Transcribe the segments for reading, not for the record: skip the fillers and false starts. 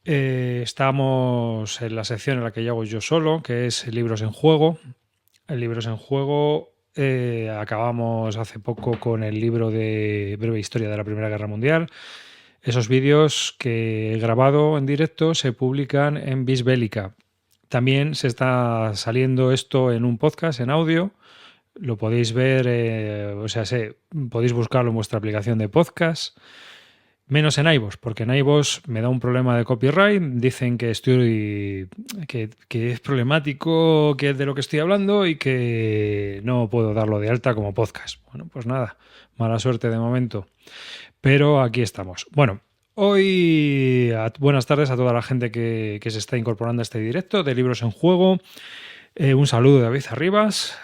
Estamos en la sección en la que yo hago yo solo, que es Libros en Juego. En Libros en Juego acabamos hace poco con el libro de Breve Historia de la Primera Guerra Mundial. Esos vídeos que he grabado en directo se publican en Bisbélica. También se está saliendo esto en un podcast, en audio. Lo podéis ver, podéis buscarlo en vuestra aplicación de podcast. Menos en iVoox, porque en iVoox me da un problema de copyright. Dicen que que es problemático que de lo que estoy hablando y que no puedo darlo de alta como podcast. Bueno, pues nada, mala suerte de momento. Pero aquí estamos. Bueno, hoy buenas tardes a toda la gente que se está incorporando a este directo de Libros en Juego. Un saludo de David Arribas,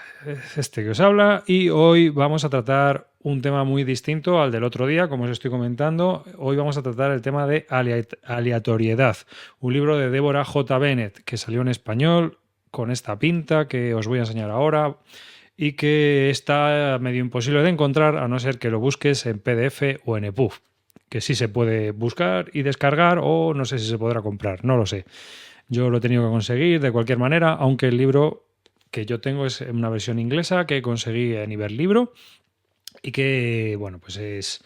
este que os habla, y hoy vamos a tratar un tema muy distinto al del otro día, como os estoy comentando. Hoy vamos a tratar el tema de aleatoriedad, un libro de Deborah J. Bennett que salió en español con esta pinta que os voy a enseñar ahora y que está medio imposible de encontrar a no ser que lo busques en PDF o en EPUB, que sí se puede buscar y descargar, o no sé si se podrá comprar, no lo sé. Yo lo he tenido que conseguir de cualquier manera, aunque el libro que yo tengo es una versión inglesa que conseguí en Iberlibro y que, bueno, pues es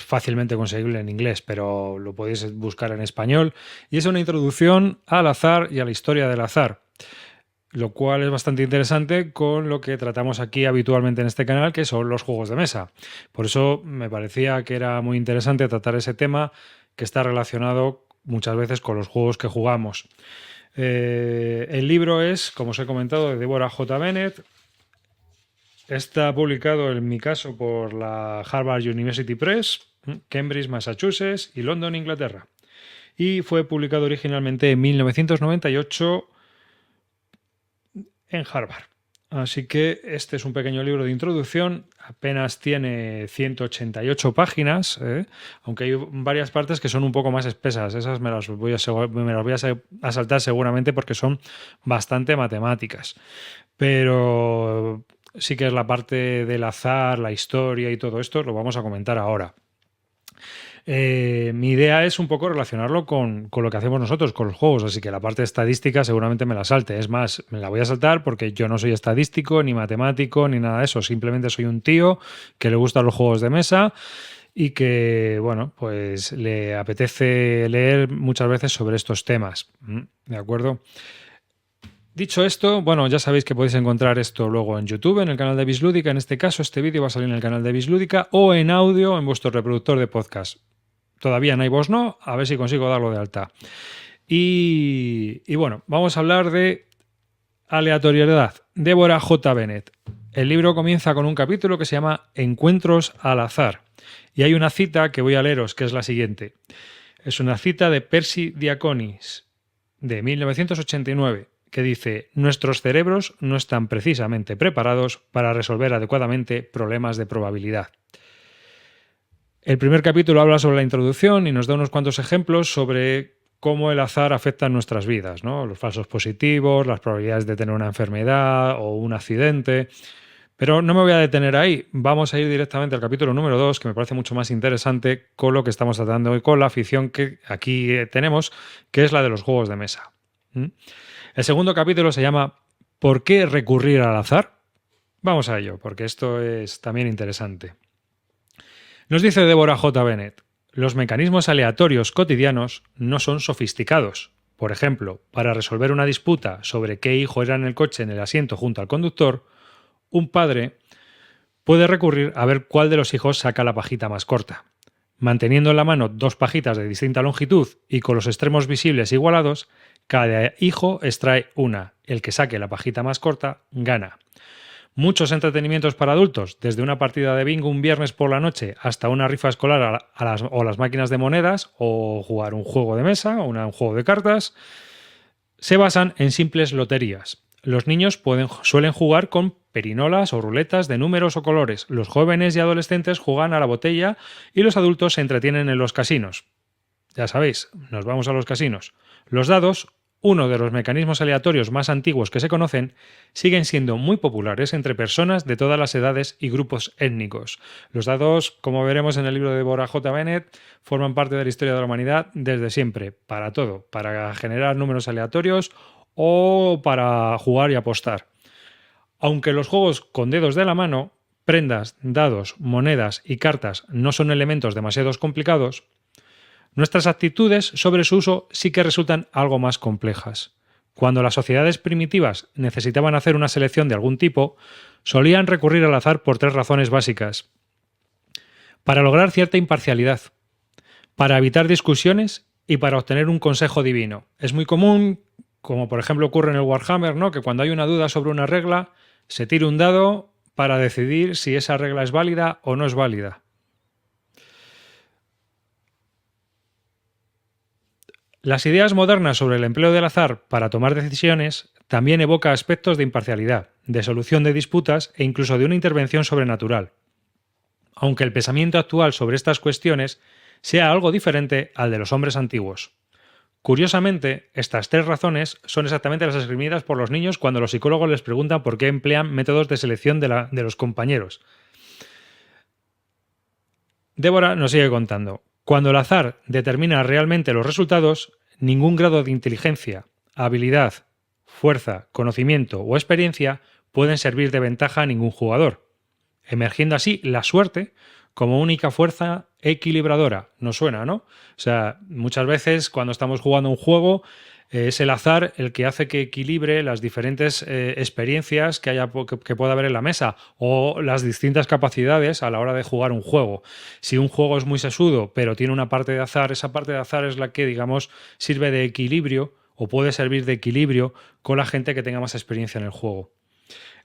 fácilmente conseguible en inglés, pero lo podéis buscar en español. Y es una introducción al azar y a la historia del azar, lo cual es bastante interesante con lo que tratamos aquí habitualmente en este canal, que son los juegos de mesa. Por eso me parecía que era muy interesante tratar ese tema que está relacionado muchas veces con los juegos que jugamos. El libro es, como os he comentado, de Deborah J. Bennett. Está publicado, en mi caso, por la Harvard University Press, Cambridge, Massachusetts y London, Inglaterra. Y fue publicado originalmente en 1998 en Harvard. Así que este es un pequeño libro de introducción, apenas tiene 188 páginas, aunque hay varias partes que son un poco más espesas. Esas me las voy a saltar seguramente porque son bastante matemáticas. Pero sí que es la parte del azar, la historia y todo esto, lo vamos a comentar ahora. Mi idea es un poco relacionarlo con lo que hacemos nosotros, con los juegos, así que la parte estadística seguramente me la salte. Es más, me la voy a saltar porque yo no soy estadístico, ni matemático, ni nada de eso. Simplemente soy un tío que le gustan los juegos de mesa y que, bueno, pues le apetece leer muchas veces sobre estos temas. ¿De acuerdo? Dicho esto, bueno, ya sabéis que podéis encontrar esto luego en YouTube, en el canal de Bislúdica. En este caso, este vídeo va a salir en el canal de Bislúdica o en audio en vuestro reproductor de podcast. Todavía en iVoox no, a ver si consigo darlo de alta. Y bueno, vamos a hablar de aleatoriedad. Deborah J. Bennett. El libro comienza con un capítulo que se llama Encuentros al azar. Y hay una cita que voy a leeros, que es la siguiente. Es una cita de Percy Diaconis, de 1989, que dice: nuestros cerebros no están precisamente preparados para resolver adecuadamente problemas de probabilidad. El primer capítulo habla sobre la introducción y nos da unos cuantos ejemplos sobre cómo el azar afecta en nuestras vidas, ¿no? Los falsos positivos, las probabilidades de tener una enfermedad o un accidente. Pero no me voy a detener ahí. Vamos a ir directamente al capítulo número 2, que me parece mucho más interesante con lo que estamos tratando hoy, con la afición que aquí tenemos, que es la de los juegos de mesa. El segundo capítulo se llama ¿Por qué recurrir al azar? Vamos a ello, porque esto es también interesante. Nos dice Deborah J. Bennett: los mecanismos aleatorios cotidianos no son sofisticados. Por ejemplo, para resolver una disputa sobre qué hijo era en el coche en el asiento junto al conductor, un padre puede recurrir a ver cuál de los hijos saca la pajita más corta. Manteniendo en la mano dos pajitas de distinta longitud y con los extremos visibles igualados, cada hijo extrae una. El que saque la pajita más corta gana. Muchos entretenimientos para adultos, desde una partida de bingo un viernes por la noche hasta una rifa escolar o las máquinas de monedas, o jugar un juego de mesa o un juego de cartas, se basan en simples loterías. Los niños suelen jugar con perinolas o ruletas de números o colores. Los jóvenes y adolescentes juegan a la botella y los adultos se entretienen en los casinos. Ya sabéis, nos vamos a los casinos. Los dados uno de los mecanismos aleatorios más antiguos que se conocen, siguen siendo muy populares entre personas de todas las edades y grupos étnicos. Los dados, como veremos en el libro de Deborah J. Bennett, forman parte de la historia de la humanidad desde siempre, para todo, para generar números aleatorios o para jugar y apostar. Aunque los juegos con dedos de la mano, prendas, dados, monedas y cartas no son elementos demasiado complicados, nuestras actitudes sobre su uso sí que resultan algo más complejas. Cuando las sociedades primitivas necesitaban hacer una selección de algún tipo, solían recurrir al azar por 3 razones básicas. Para lograr cierta imparcialidad, para evitar discusiones y para obtener un consejo divino. Es muy común, como por ejemplo ocurre en el Warhammer, ¿no?, que cuando hay una duda sobre una regla, se tira un dado para decidir si esa regla es válida o no es válida. Las ideas modernas sobre el empleo del azar para tomar decisiones también evoca aspectos de imparcialidad, de solución de disputas e incluso de una intervención sobrenatural. Aunque el pensamiento actual sobre estas cuestiones sea algo diferente al de los hombres antiguos. Curiosamente, estas 3 razones son exactamente las esgrimidas por los niños cuando los psicólogos les preguntan por qué emplean métodos de selección de los compañeros. Débora nos sigue contando. Cuando el azar determina realmente los resultados, ningún grado de inteligencia, habilidad, fuerza, conocimiento o experiencia pueden servir de ventaja a ningún jugador, emergiendo así la suerte como única fuerza equilibradora. ¿Nos suena, no? O sea, muchas veces cuando estamos jugando un juego es el azar el que hace que equilibre las diferentes experiencias que pueda haber en la mesa o las distintas capacidades a la hora de jugar un juego. Si un juego es muy sesudo pero tiene una parte de azar, esa parte de azar es la que, digamos, sirve de equilibrio o puede servir de equilibrio con la gente que tenga más experiencia en el juego.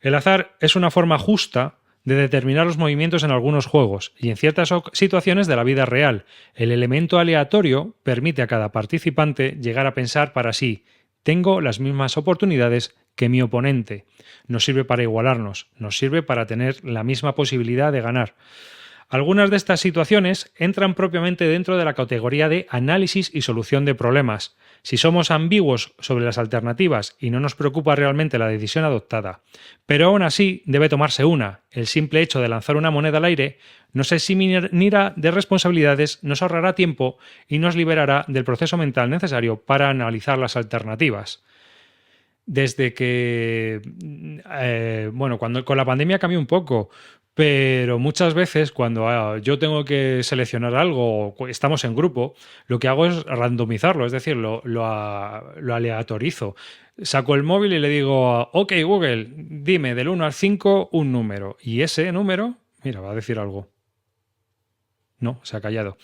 El azar es una forma justa de determinar los movimientos en algunos juegos y en ciertas situaciones de la vida real. El elemento aleatorio permite a cada participante llegar a pensar para sí: tengo las mismas oportunidades que mi oponente. Nos sirve para igualarnos, nos sirve para tener la misma posibilidad de ganar. Algunas de estas situaciones entran propiamente dentro de la categoría de análisis y solución de problemas, si somos ambiguos sobre las alternativas y no nos preocupa realmente la decisión adoptada. Pero aún así debe tomarse una. El simple hecho de lanzar una moneda al aire nos eximirá de responsabilidades, nos ahorrará tiempo y nos liberará del proceso mental necesario para analizar las alternativas. Desde que, cuando con la pandemia cambió un poco, pero muchas veces cuando yo tengo que seleccionar algo o estamos en grupo, lo que hago es randomizarlo, es decir, lo aleatorizo. Saco el móvil y le digo: ok, Google, dime del 1 al 5 un número. Y ese número, mira, va a decir algo. No, se ha callado.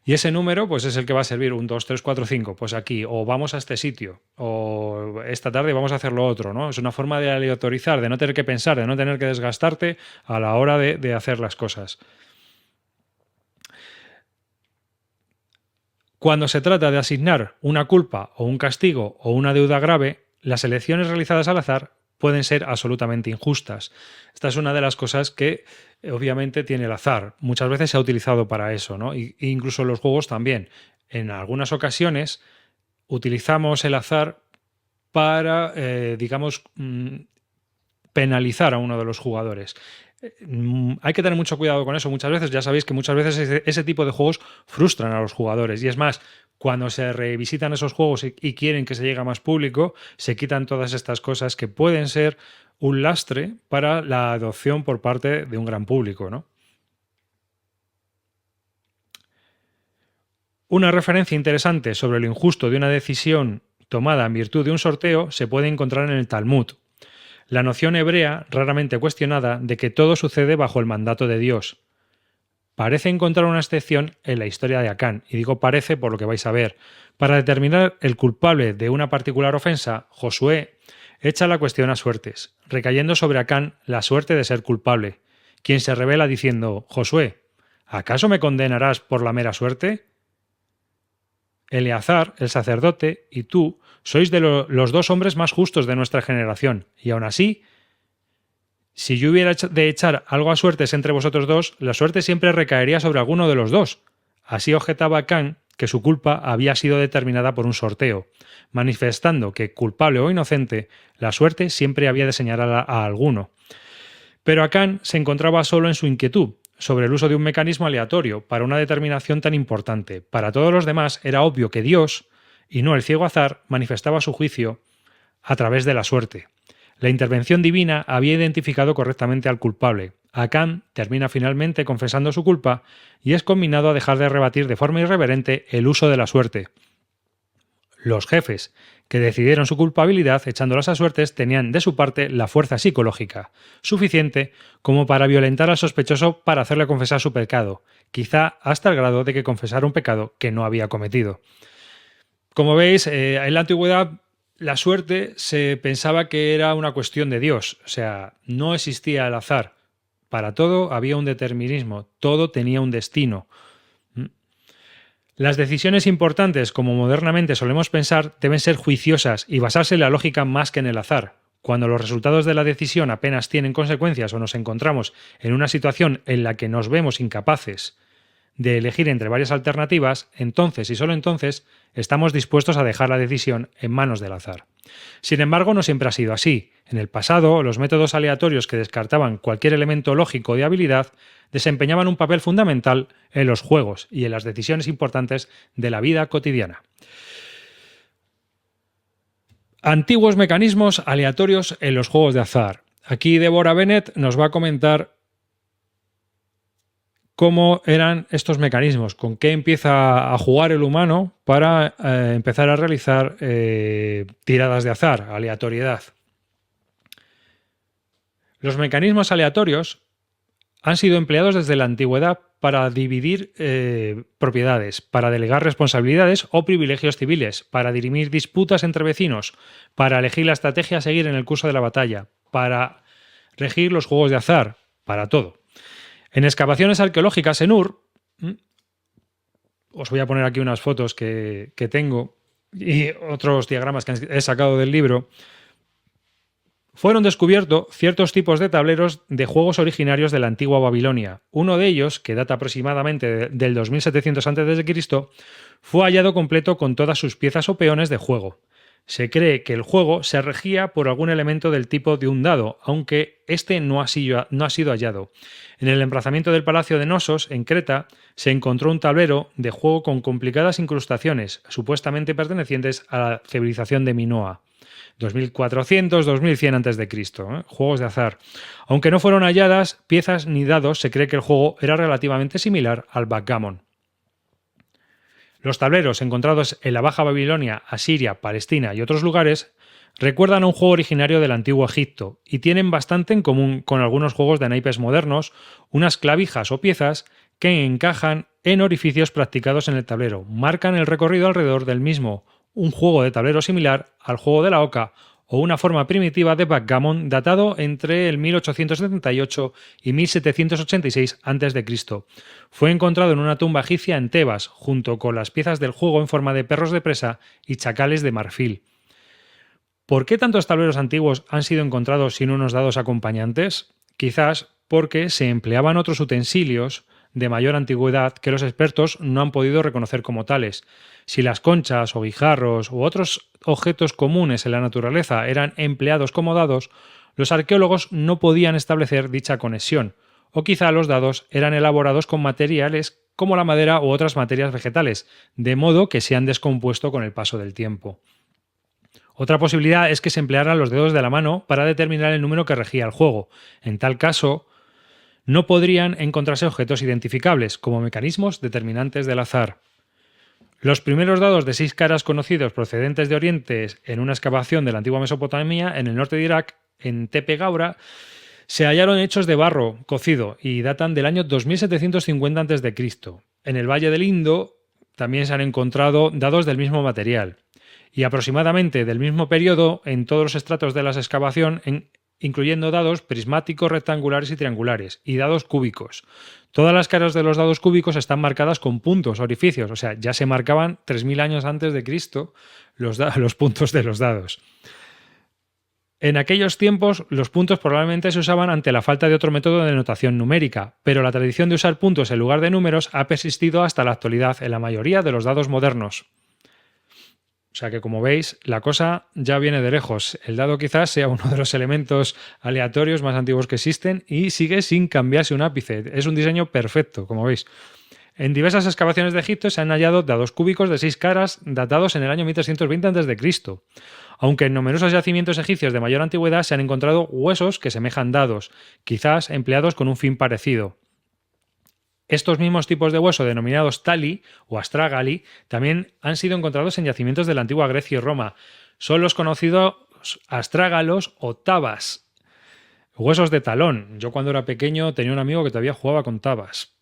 Y ese número pues es el que va a servir 1, 2, 3, 4, 5, pues aquí, o vamos a este sitio, o esta tarde vamos a hacer lo otro, ¿no? Es una forma de aleatorizar, de no tener que pensar, de no tener que desgastarte a la hora de hacer las cosas. Cuando se trata de asignar una culpa o un castigo o una deuda grave, las elecciones realizadas al azar pueden ser absolutamente injustas. Esta es una de las cosas que obviamente tiene el azar. Muchas veces se ha utilizado para eso, ¿no? E incluso en los juegos también. En algunas ocasiones utilizamos el azar para, penalizar a uno de los jugadores. Hay que tener mucho cuidado con eso. Muchas veces, ya sabéis que muchas veces ese tipo de juegos frustran a los jugadores. Y es más, cuando se revisitan esos juegos y quieren que se llegue a más público, se quitan todas estas cosas que pueden ser un lastre para la adopción por parte de un gran público, ¿no? Una referencia interesante sobre lo injusto de una decisión tomada en virtud de un sorteo se puede encontrar en el Talmud. La noción hebrea, raramente cuestionada, de que todo sucede bajo el mandato de Dios. Parece encontrar una excepción en la historia de Acán, y digo parece por lo que vais a ver. Para determinar el culpable de una particular ofensa, Josué echa la cuestión a suertes, recayendo sobre Acán la suerte de ser culpable, quien se revela diciendo: Josué, ¿acaso me condenarás por la mera suerte? Eleazar, el sacerdote, y tú sois de los 2 hombres más justos de nuestra generación, y aún así, si yo hubiera de echar algo a suertes entre vosotros 2, la suerte siempre recaería sobre alguno de los 2. Así objetaba Acán, que su culpa había sido determinada por un sorteo, manifestando que, culpable o inocente, la suerte siempre había de señalar a alguno. Pero Akan se encontraba solo en su inquietud sobre el uso de un mecanismo aleatorio para una determinación tan importante. Para todos los demás era obvio que Dios, y no el ciego azar, manifestaba su juicio a través de la suerte. La intervención divina había identificado correctamente al culpable. Akan termina finalmente confesando su culpa y es conminado a dejar de rebatir de forma irreverente el uso de la suerte. Los jefes, que decidieron su culpabilidad echándolas a suertes, tenían de su parte la fuerza psicológica, suficiente como para violentar al sospechoso para hacerle confesar su pecado, quizá hasta el grado de que confesara un pecado que no había cometido. Como veis, en la antigüedad la suerte se pensaba que era una cuestión de Dios, o sea, no existía el azar. Para todo había un determinismo, todo tenía un destino. Las decisiones importantes, como modernamente solemos pensar, deben ser juiciosas y basarse en la lógica más que en el azar. Cuando los resultados de la decisión apenas tienen consecuencias o nos encontramos en una situación en la que nos vemos incapaces de elegir entre varias alternativas, entonces y solo entonces estamos dispuestos a dejar la decisión en manos del azar. Sin embargo, no siempre ha sido así. En el pasado, los métodos aleatorios que descartaban cualquier elemento lógico de habilidad desempeñaban un papel fundamental en los juegos y en las decisiones importantes de la vida cotidiana. Antiguos mecanismos aleatorios en los juegos de azar. Aquí Deborah Bennett nos va a comentar cómo eran estos mecanismos, con qué empieza a jugar el humano para empezar a realizar tiradas de azar, aleatoriedad. Los mecanismos aleatorios han sido empleados desde la antigüedad para dividir propiedades, para delegar responsabilidades o privilegios civiles, para dirimir disputas entre vecinos, para elegir la estrategia a seguir en el curso de la batalla, para regir los juegos de azar, para todo. En excavaciones arqueológicas en Ur, os voy a poner aquí unas fotos que tengo y otros diagramas que he sacado del libro, fueron descubiertos ciertos tipos de tableros de juegos originarios de la antigua Babilonia. Uno de ellos, que data aproximadamente del 2700 a.C., fue hallado completo con todas sus piezas o peones de juego. Se cree que el juego se regía por algún elemento del tipo de un dado, aunque este no ha sido hallado. En el emplazamiento del Palacio de Nosos, en Creta, se encontró un tablero de juego con complicadas incrustaciones, supuestamente pertenecientes a la civilización de Minoa. 2400-2100 a.C., juegos de azar. Aunque no fueron halladas piezas ni dados, se cree que el juego era relativamente similar al backgammon. Los tableros encontrados en la Baja Babilonia, Asiria, Palestina y otros lugares recuerdan a un juego originario del antiguo Egipto y tienen bastante en común con algunos juegos de naipes modernos, unas clavijas o piezas que encajan en orificios practicados en el tablero, marcan el recorrido alrededor del mismo, un juego de tablero similar al juego de la oca o una forma primitiva de backgammon datado entre el 1878 y 1786 a.C. Fue encontrado en una tumba egipcia en Tebas, junto con las piezas del juego en forma de perros de presa y chacales de marfil. ¿Por qué tantos tableros antiguos han sido encontrados sin unos dados acompañantes? Quizás porque se empleaban otros utensilios de mayor antigüedad que los expertos no han podido reconocer como tales. Si las conchas o guijarros u otros objetos comunes en la naturaleza eran empleados como dados, los arqueólogos no podían establecer dicha conexión, o quizá los dados eran elaborados con materiales como la madera u otras materias vegetales, de modo que se han descompuesto con el paso del tiempo. Otra posibilidad es que se emplearan los dedos de la mano para determinar el número que regía el juego. En tal caso, no podrían encontrarse objetos identificables como mecanismos determinantes del azar. Los primeros dados de 6 caras conocidos procedentes de Oriente en una excavación de la antigua Mesopotamia, en el norte de Irak, en Tepe Gaura, se hallaron hechos de barro cocido y datan del año 2750 a.C. En el Valle del Indo también se han encontrado dados del mismo material y aproximadamente del mismo periodo en todos los estratos de la excavación, incluyendo dados prismáticos, rectangulares y triangulares, y dados cúbicos. Todas las caras de los dados cúbicos están marcadas con puntos, orificios, o sea, ya se marcaban 3000 años antes de Cristo los puntos de los dados. En aquellos tiempos, los puntos probablemente se usaban ante la falta de otro método de notación numérica, pero la tradición de usar puntos en lugar de números ha persistido hasta la actualidad en la mayoría de los dados modernos. O sea que, como veis, la cosa ya viene de lejos. El dado quizás sea uno de los elementos aleatorios más antiguos que existen y sigue sin cambiarse un ápice. Es un diseño perfecto, como veis. En diversas excavaciones de Egipto se han hallado dados cúbicos de 6 caras datados en el año 1320 a.C., aunque en numerosos yacimientos egipcios de mayor antigüedad se han encontrado huesos que semejan dados, quizás empleados con un fin parecido. Estos mismos tipos de hueso, denominados tali o astragali, también han sido encontrados en yacimientos de la antigua Grecia y Roma. Son los conocidos astrágalos o tabas, huesos de talón. Yo cuando era pequeño tenía un amigo que todavía jugaba con tabas.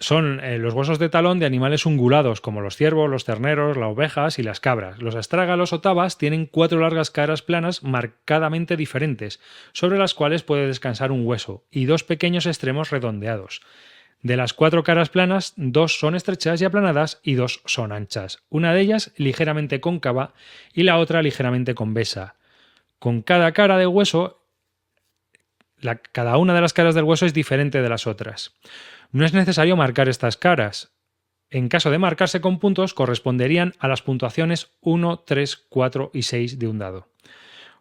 Son los huesos de talón de animales ungulados, como los ciervos, los terneros, las ovejas y las cabras. Los astrágalos o tabas tienen 4 largas caras planas marcadamente diferentes, sobre las cuales puede descansar un hueso, y 2 pequeños extremos redondeados. De las 4 caras planas, 2 son estrechas y aplanadas y 2 son anchas. Una de ellas ligeramente cóncava y la otra ligeramente convexa. Con cada cara de hueso, cada una de las caras del hueso es diferente de las otras. No es necesario marcar estas caras. En caso de marcarse con puntos, corresponderían a las puntuaciones 1, 3, 4 y 6 de un dado.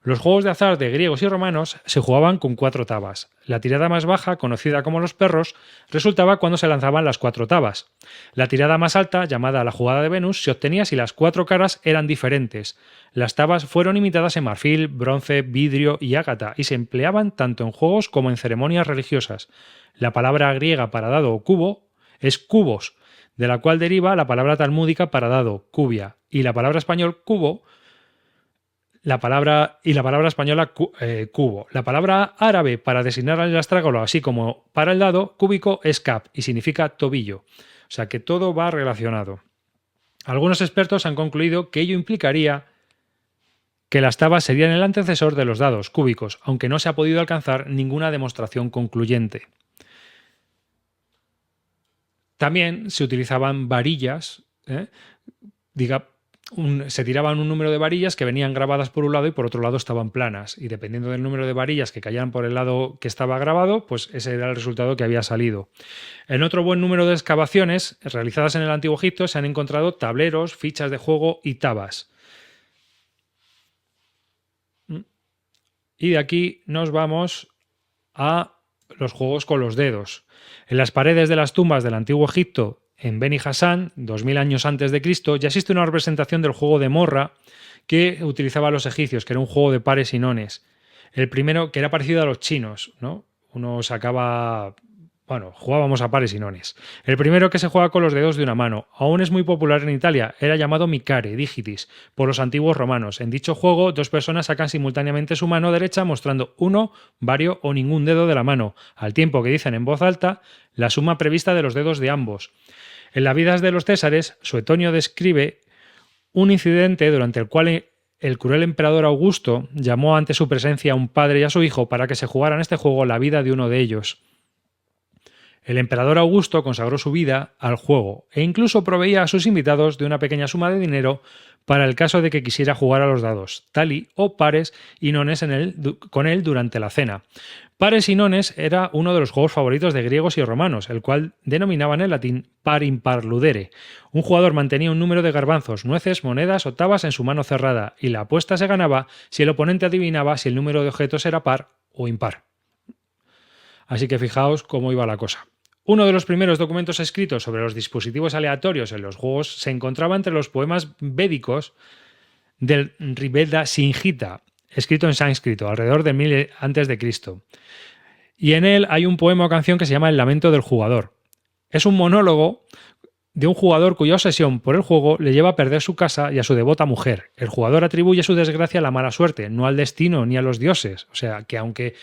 Los juegos de azar de griegos y romanos se jugaban con 4 tabas. La tirada más baja, conocida como los perros, resultaba cuando se lanzaban las 4 tabas. La tirada más alta, llamada la jugada de Venus, se obtenía si las 4 caras eran diferentes. Las tabas fueron imitadas en marfil, bronce, vidrio y ágata y se empleaban tanto en juegos como en ceremonias religiosas. La palabra griega para dado o cubo es cubos, de la cual deriva la palabra talmúdica para dado, cubia, y la palabra español cubo, la palabra española cubo. La palabra árabe para designar al astrágalo, así como para el dado, cúbico, es cap y significa tobillo. O sea que todo va relacionado. Algunos expertos han concluido que ello implicaría que las tabas serían el antecesor de los dados cúbicos, aunque no se ha podido alcanzar ninguna demostración concluyente. También se utilizaban varillas, se tiraban un número de varillas que venían grabadas por un lado y por otro lado estaban planas. Y dependiendo del número de varillas que cayeran por el lado que estaba grabado, pues ese era el resultado que había salido. En otro buen número de excavaciones realizadas en el Antiguo Egipto se han encontrado tableros, fichas de juego y tabas. Y de aquí nos vamos a los juegos con los dedos. En las paredes de las tumbas del Antiguo Egipto, en Beni Hasan, 2000 años antes de Cristo, ya existe una representación del juego de morra que utilizaban los egipcios, que era un juego de pares y nones. El primero, que era parecido a los chinos, ¿no? Uno sacaba... Bueno, jugábamos a pares y nones. El primero que se juega con los dedos de una mano. Aún es muy popular en Italia. Era llamado micare, digitis, por los antiguos romanos. En dicho juego, 2 personas sacan simultáneamente su mano derecha mostrando uno, vario o ningún dedo de la mano, al tiempo que dicen en voz alta la suma prevista de los dedos de ambos. En las vidas de los Césares, Suetonio describe un incidente durante el cual el cruel emperador Augusto llamó ante su presencia a un padre y a su hijo para que se jugaran este juego la vida de uno de ellos. El emperador Augusto consagró su vida al juego e incluso proveía a sus invitados de una pequeña suma de dinero para el caso de que quisiera jugar a los dados, tali o pares y nones con él durante la cena. Pares y nones era uno de los juegos favoritos de griegos y romanos, el cual denominaban en latín par impar ludere. Un jugador mantenía un número de garbanzos, nueces, monedas o tabas en su mano cerrada y la apuesta se ganaba si el oponente adivinaba si el número de objetos era par o impar. Así que fijaos cómo iba la cosa. Uno de los primeros documentos escritos sobre los dispositivos aleatorios en los juegos se encontraba entre los poemas védicos del Rigveda Singita, escrito en sánscrito, alrededor de 1000 a.C. Y en él hay un poema o canción que se llama El lamento del jugador. Es un monólogo de un jugador cuya obsesión por el juego le lleva a perder su casa y a su devota mujer. El jugador atribuye su desgracia a la mala suerte, no al destino ni a los dioses. O sea, que aunque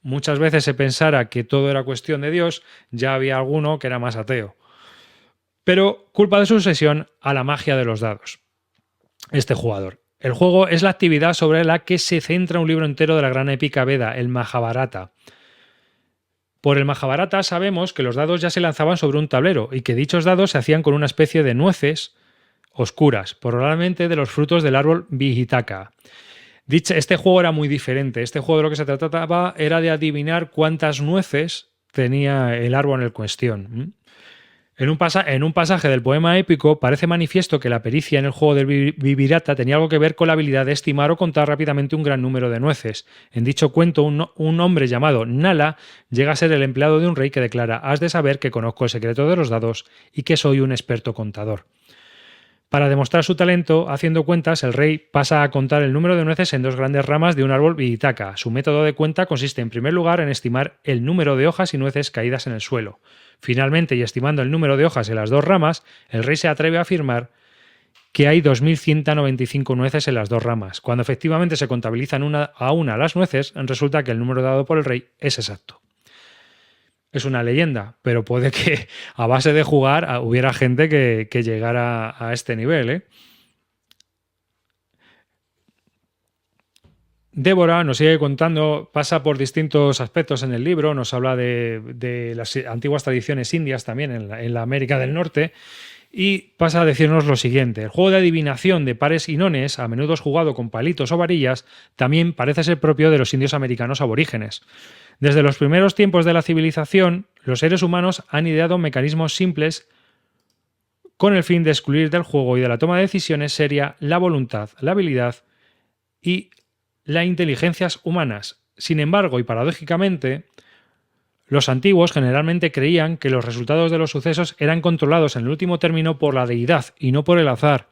muchas veces se pensara que todo era cuestión de Dios, ya había alguno que era más ateo. Pero culpa de su obsesión a la magia de los dados. Este jugador. El juego es la actividad sobre la que se centra un libro entero de la gran épica Veda, el Mahabharata. Por el Mahabharata sabemos que los dados ya se lanzaban sobre un tablero y que dichos dados se hacían con una especie de nueces oscuras, probablemente de los frutos del árbol Vijitaka. Este juego era muy diferente. Este juego de lo que se trataba era de adivinar cuántas nueces tenía el árbol en cuestión. En un pasaje del poema épico parece manifiesto que la pericia en el juego del Vivirata tenía algo que ver con la habilidad de estimar o contar rápidamente un gran número de nueces. En dicho cuento, un hombre llamado Nala llega a ser el empleado de un rey que declara: «Has de saber que conozco el secreto de los dados y que soy un experto contador». Para demostrar su talento, haciendo cuentas, el rey pasa a contar el número de nueces en dos grandes ramas de un árbol Viritaka. Su método de cuenta consiste, en primer lugar, en estimar el número de hojas y nueces caídas en el suelo. Finalmente, y estimando el número de hojas en las dos ramas, el rey se atreve a afirmar que hay 2.195 nueces en las dos ramas. Cuando efectivamente se contabilizan una a una las nueces, resulta que el número dado por el rey es exacto. Es una leyenda, pero puede que a base de jugar hubiera gente que llegara a este nivel, ¿eh? Débora nos sigue contando, pasa por distintos aspectos en el libro, nos habla de las antiguas tradiciones indias también en la América del Norte, y pasa a decirnos lo siguiente: el juego de adivinación de pares y nones, a menudo jugado con palitos o varillas, también parece ser propio de los indios americanos aborígenes. Desde los primeros tiempos de la civilización, los seres humanos han ideado mecanismos simples con el fin de excluir del juego y de la toma de decisiones seria la voluntad, la habilidad y las inteligencias humanas. Sin embargo, y paradójicamente, los antiguos generalmente creían que los resultados de los sucesos eran controlados en el último término por la deidad y no por el azar.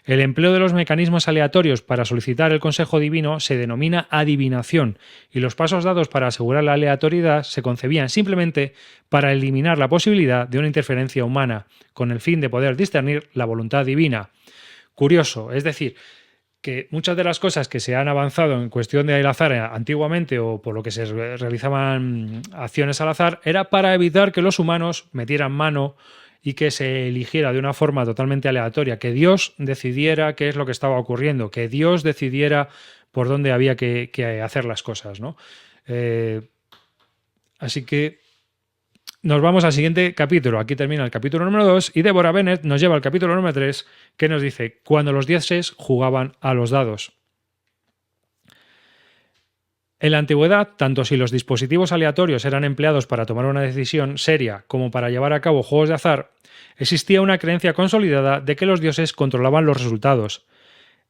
El empleo de los mecanismos aleatorios para solicitar el consejo divino se denomina adivinación, y los pasos dados para asegurar la aleatoriedad se concebían simplemente para eliminar la posibilidad de una interferencia humana, con el fin de poder discernir la voluntad divina. Curioso, es decir, que muchas de las cosas que se han avanzado en cuestión del azar antiguamente, o por lo que se realizaban acciones al azar, era para evitar que los humanos metieran mano y que se eligiera de una forma totalmente aleatoria, que Dios decidiera qué es lo que estaba ocurriendo, que Dios decidiera por dónde había que hacer las cosas, ¿no? Así que nos vamos al siguiente capítulo. Aquí termina el capítulo número 2 y Deborah Bennett nos lleva al capítulo número 3, que nos dice: cuando los dioses jugaban a los dados. En la antigüedad, tanto si los dispositivos aleatorios eran empleados para tomar una decisión seria como para llevar a cabo juegos de azar, existía una creencia consolidada de que los dioses controlaban los resultados.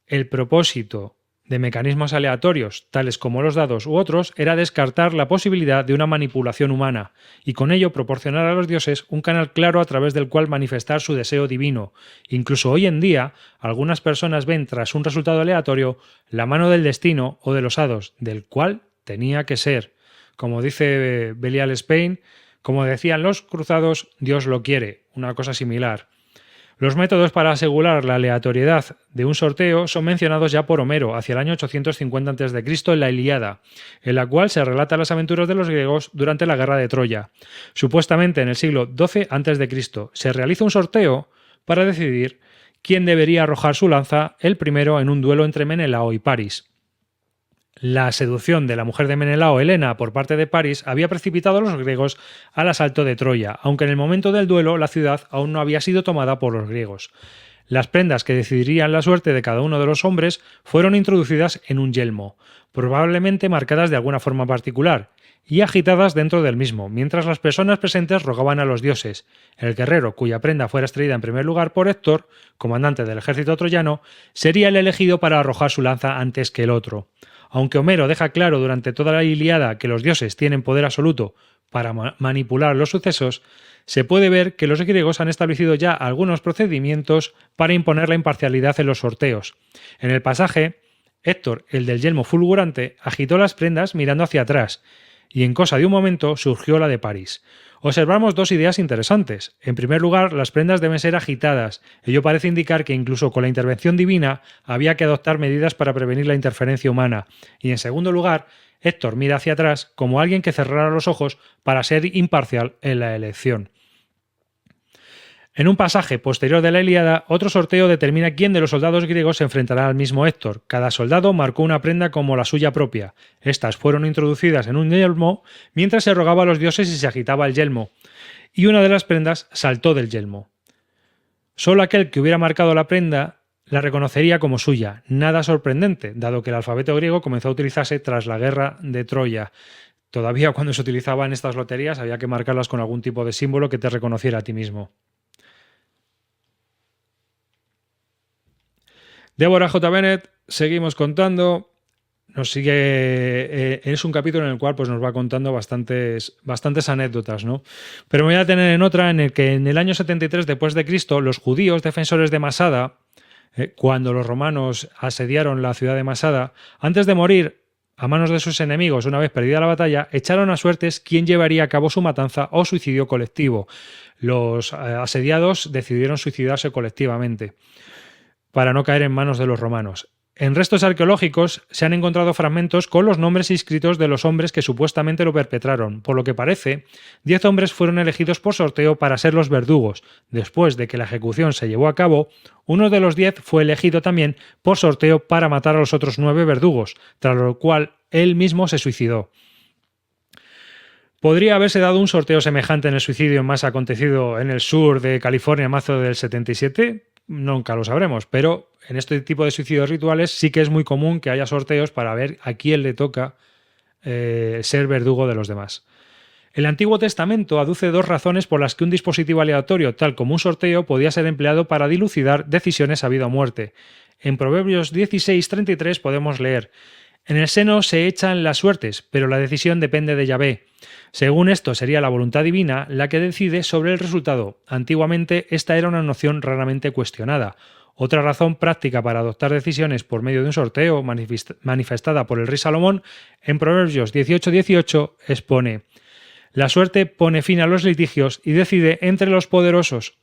El propósito de mecanismos aleatorios, tales como los dados u otros, era descartar la posibilidad de una manipulación humana, y con ello proporcionar a los dioses un canal claro a través del cual manifestar su deseo divino. Incluso hoy en día, algunas personas ven tras un resultado aleatorio la mano del destino o de los hados, del cual tenía que ser. Como dice Belial Spain, como decían los cruzados, Dios lo quiere, una cosa similar. Los métodos para asegurar la aleatoriedad de un sorteo son mencionados ya por Homero hacia el año 850 a.C. en la Ilíada, en la cual se relatan las aventuras de los griegos durante la guerra de Troya. Supuestamente en el siglo XII a.C. se realiza un sorteo para decidir quién debería arrojar su lanza el primero en un duelo entre Menelao y Paris. La seducción de la mujer de Menelao, Helena, por parte de Paris, había precipitado a los griegos al asalto de Troya, aunque en el momento del duelo la ciudad aún no había sido tomada por los griegos. Las prendas que decidirían la suerte de cada uno de los hombres fueron introducidas en un yelmo, probablemente marcadas de alguna forma particular, y agitadas dentro del mismo, mientras las personas presentes rogaban a los dioses. El guerrero, cuya prenda fuera extraída en primer lugar por Héctor, comandante del ejército troyano, sería el elegido para arrojar su lanza antes que el otro. Aunque Homero deja claro durante toda la Ilíada que los dioses tienen poder absoluto para manipular los sucesos, se puede ver que los griegos han establecido ya algunos procedimientos para imponer la imparcialidad en los sorteos. En el pasaje, Héctor, el del yelmo fulgurante, agitó las prendas mirando hacia atrás, y en cosa de un momento surgió la de París. Observamos dos ideas interesantes. En primer lugar, las prendas deben ser agitadas. Ello parece indicar que incluso con la intervención divina había que adoptar medidas para prevenir la interferencia humana. Y en segundo lugar, Héctor mira hacia atrás como alguien que cerrara los ojos para ser imparcial en la elección. En un pasaje posterior de la Ilíada, otro sorteo determina quién de los soldados griegos se enfrentará al mismo Héctor. Cada soldado marcó una prenda como la suya propia. Estas fueron introducidas en un yelmo mientras se rogaba a los dioses y se agitaba el yelmo, y una de las prendas saltó del yelmo. Solo aquel que hubiera marcado la prenda la reconocería como suya. Nada sorprendente, dado que el alfabeto griego comenzó a utilizarse tras la guerra de Troya. Todavía cuando se utilizaban estas loterías había que marcarlas con algún tipo de símbolo que te reconociera a ti mismo. Deborah J. Bennett, seguimos contando. Nos sigue. Es un capítulo en el cual pues, nos va contando bastantes anécdotas, ¿no? Pero me voy a tener en otra en el que en el año 73 después de Cristo, los judíos defensores de Masada, cuando los romanos asediaron la ciudad de Masada, antes de morir a manos de sus enemigos una vez perdida la batalla, echaron a suertes quién llevaría a cabo su matanza o suicidio colectivo. Los asediados decidieron suicidarse colectivamente para no caer en manos de los romanos. En restos arqueológicos se han encontrado fragmentos con los nombres inscritos de los hombres que supuestamente lo perpetraron. Por lo que parece, 10 hombres fueron elegidos por sorteo para ser los verdugos. Después de que la ejecución se llevó a cabo, uno de los 10 fue elegido también por sorteo para matar a los otros 9 verdugos, tras lo cual él mismo se suicidó. ¿Podría haberse dado un sorteo semejante en el suicidio en masa acontecido en el sur de California en marzo del 77? Nunca lo sabremos, pero en este tipo de suicidios rituales sí que es muy común que haya sorteos para ver a quién le toca ser verdugo de los demás. El Antiguo Testamento aduce 2 razones por las que un dispositivo aleatorio, tal como un sorteo, podía ser empleado para dilucidar decisiones a vida o muerte. En Proverbios 16:33 podemos leer: en el seno se echan las suertes, pero la decisión depende de Yahvé. Según esto, sería la voluntad divina la que decide sobre el resultado. Antiguamente, esta era una noción raramente cuestionada. Otra razón práctica para adoptar decisiones por medio de un sorteo, manifestada por el rey Salomón, en Proverbios 18:18, expone: la suerte pone fin a los litigios y decide entre los poderosos.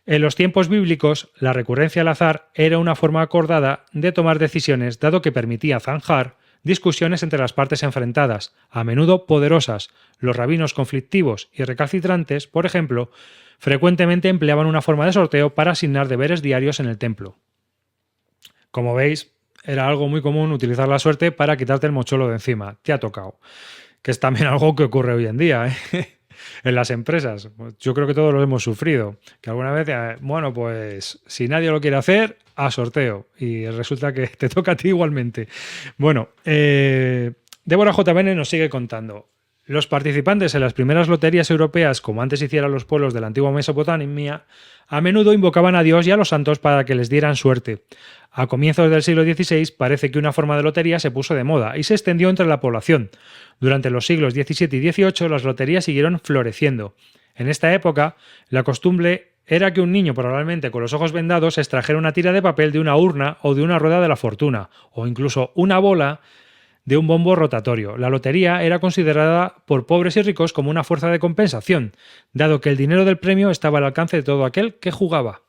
En los tiempos bíblicos, la recurrencia al azar era una forma acordada de tomar decisiones, dado que permitía zanjar discusiones entre las partes enfrentadas, a menudo poderosas. Los rabinos conflictivos y recalcitrantes, por ejemplo, frecuentemente empleaban una forma de sorteo para asignar deberes diarios en el templo. Como veis, era algo muy común utilizar la suerte para quitarte el mochuelo de encima. Te ha tocado. Que es también algo que ocurre hoy en día, en las empresas. Yo creo que todos lo hemos sufrido. Que alguna vez, bueno, pues si nadie lo quiere hacer, a sorteo. Y resulta que te toca a ti igualmente. Bueno, Deborah J. Bennett nos sigue contando. Los participantes en las primeras loterías europeas, como antes hicieran los pueblos de la antigua Mesopotamia, a menudo invocaban a Dios y a los santos para que les dieran suerte. A comienzos del siglo XVI parece que una forma de lotería se puso de moda y se extendió entre la población. Durante los siglos XVII y XVIII las loterías siguieron floreciendo. En esta época, la costumbre era que un niño, probablemente con los ojos vendados, extrajera una tira de papel de una urna o de una rueda de la fortuna, o incluso una bola de un bombo rotatorio. La lotería era considerada por pobres y ricos como una fuerza de compensación, dado que el dinero del premio estaba al alcance de todo aquel que jugaba,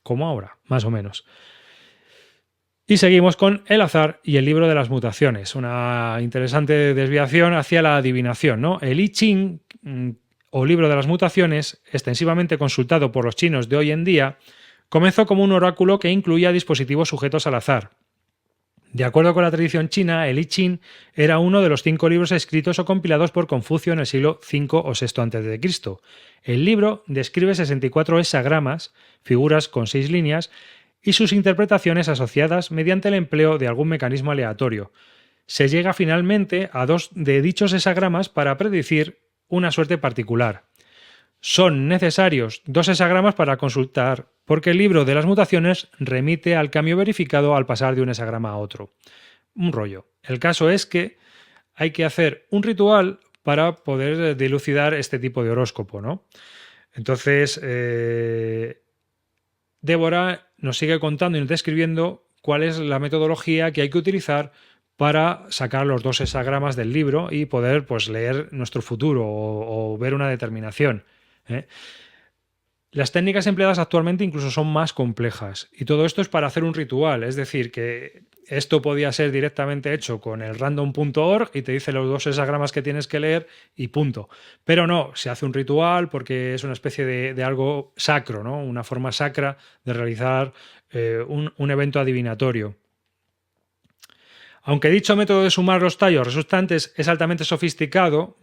como ahora, más o menos. Y seguimos con el azar y el libro de las mutaciones, una interesante desviación hacia la adivinación, ¿no? El I Ching, o libro de las mutaciones, extensivamente consultado por los chinos de hoy en día, comenzó como un oráculo que incluía dispositivos sujetos al azar. De acuerdo con la tradición china, el I Ching era uno de los 5 libros escritos o compilados por Confucio en el siglo V o VI a.C. El libro describe 64 hexagramas, figuras con 6 líneas, y sus interpretaciones asociadas mediante el empleo de algún mecanismo aleatorio. Se llega finalmente a 2 de dichos hexagramas para predecir una suerte particular. Son necesarios 2 hexagramas para consultar, porque el libro de las mutaciones remite al cambio verificado al pasar de un hexagrama a otro. Un rollo. El caso es que hay que hacer un ritual para poder dilucidar este tipo de horóscopo, ¿no? Entonces, Débora nos sigue contando y nos describiendo cuál es la metodología que hay que utilizar para sacar los 2 hexagramas del libro y poder pues, leer nuestro futuro o ver una determinación. Las técnicas empleadas actualmente incluso son más complejas y todo esto es para hacer un ritual, es decir, que esto podía ser directamente hecho con el random.org y te dice los 2 hexagramas que tienes que leer y punto. Pero no, se hace un ritual porque es una especie de algo sacro, ¿no? Una forma sacra de realizar un evento adivinatorio. Aunque dicho método de sumar los tallos resultantes es altamente sofisticado,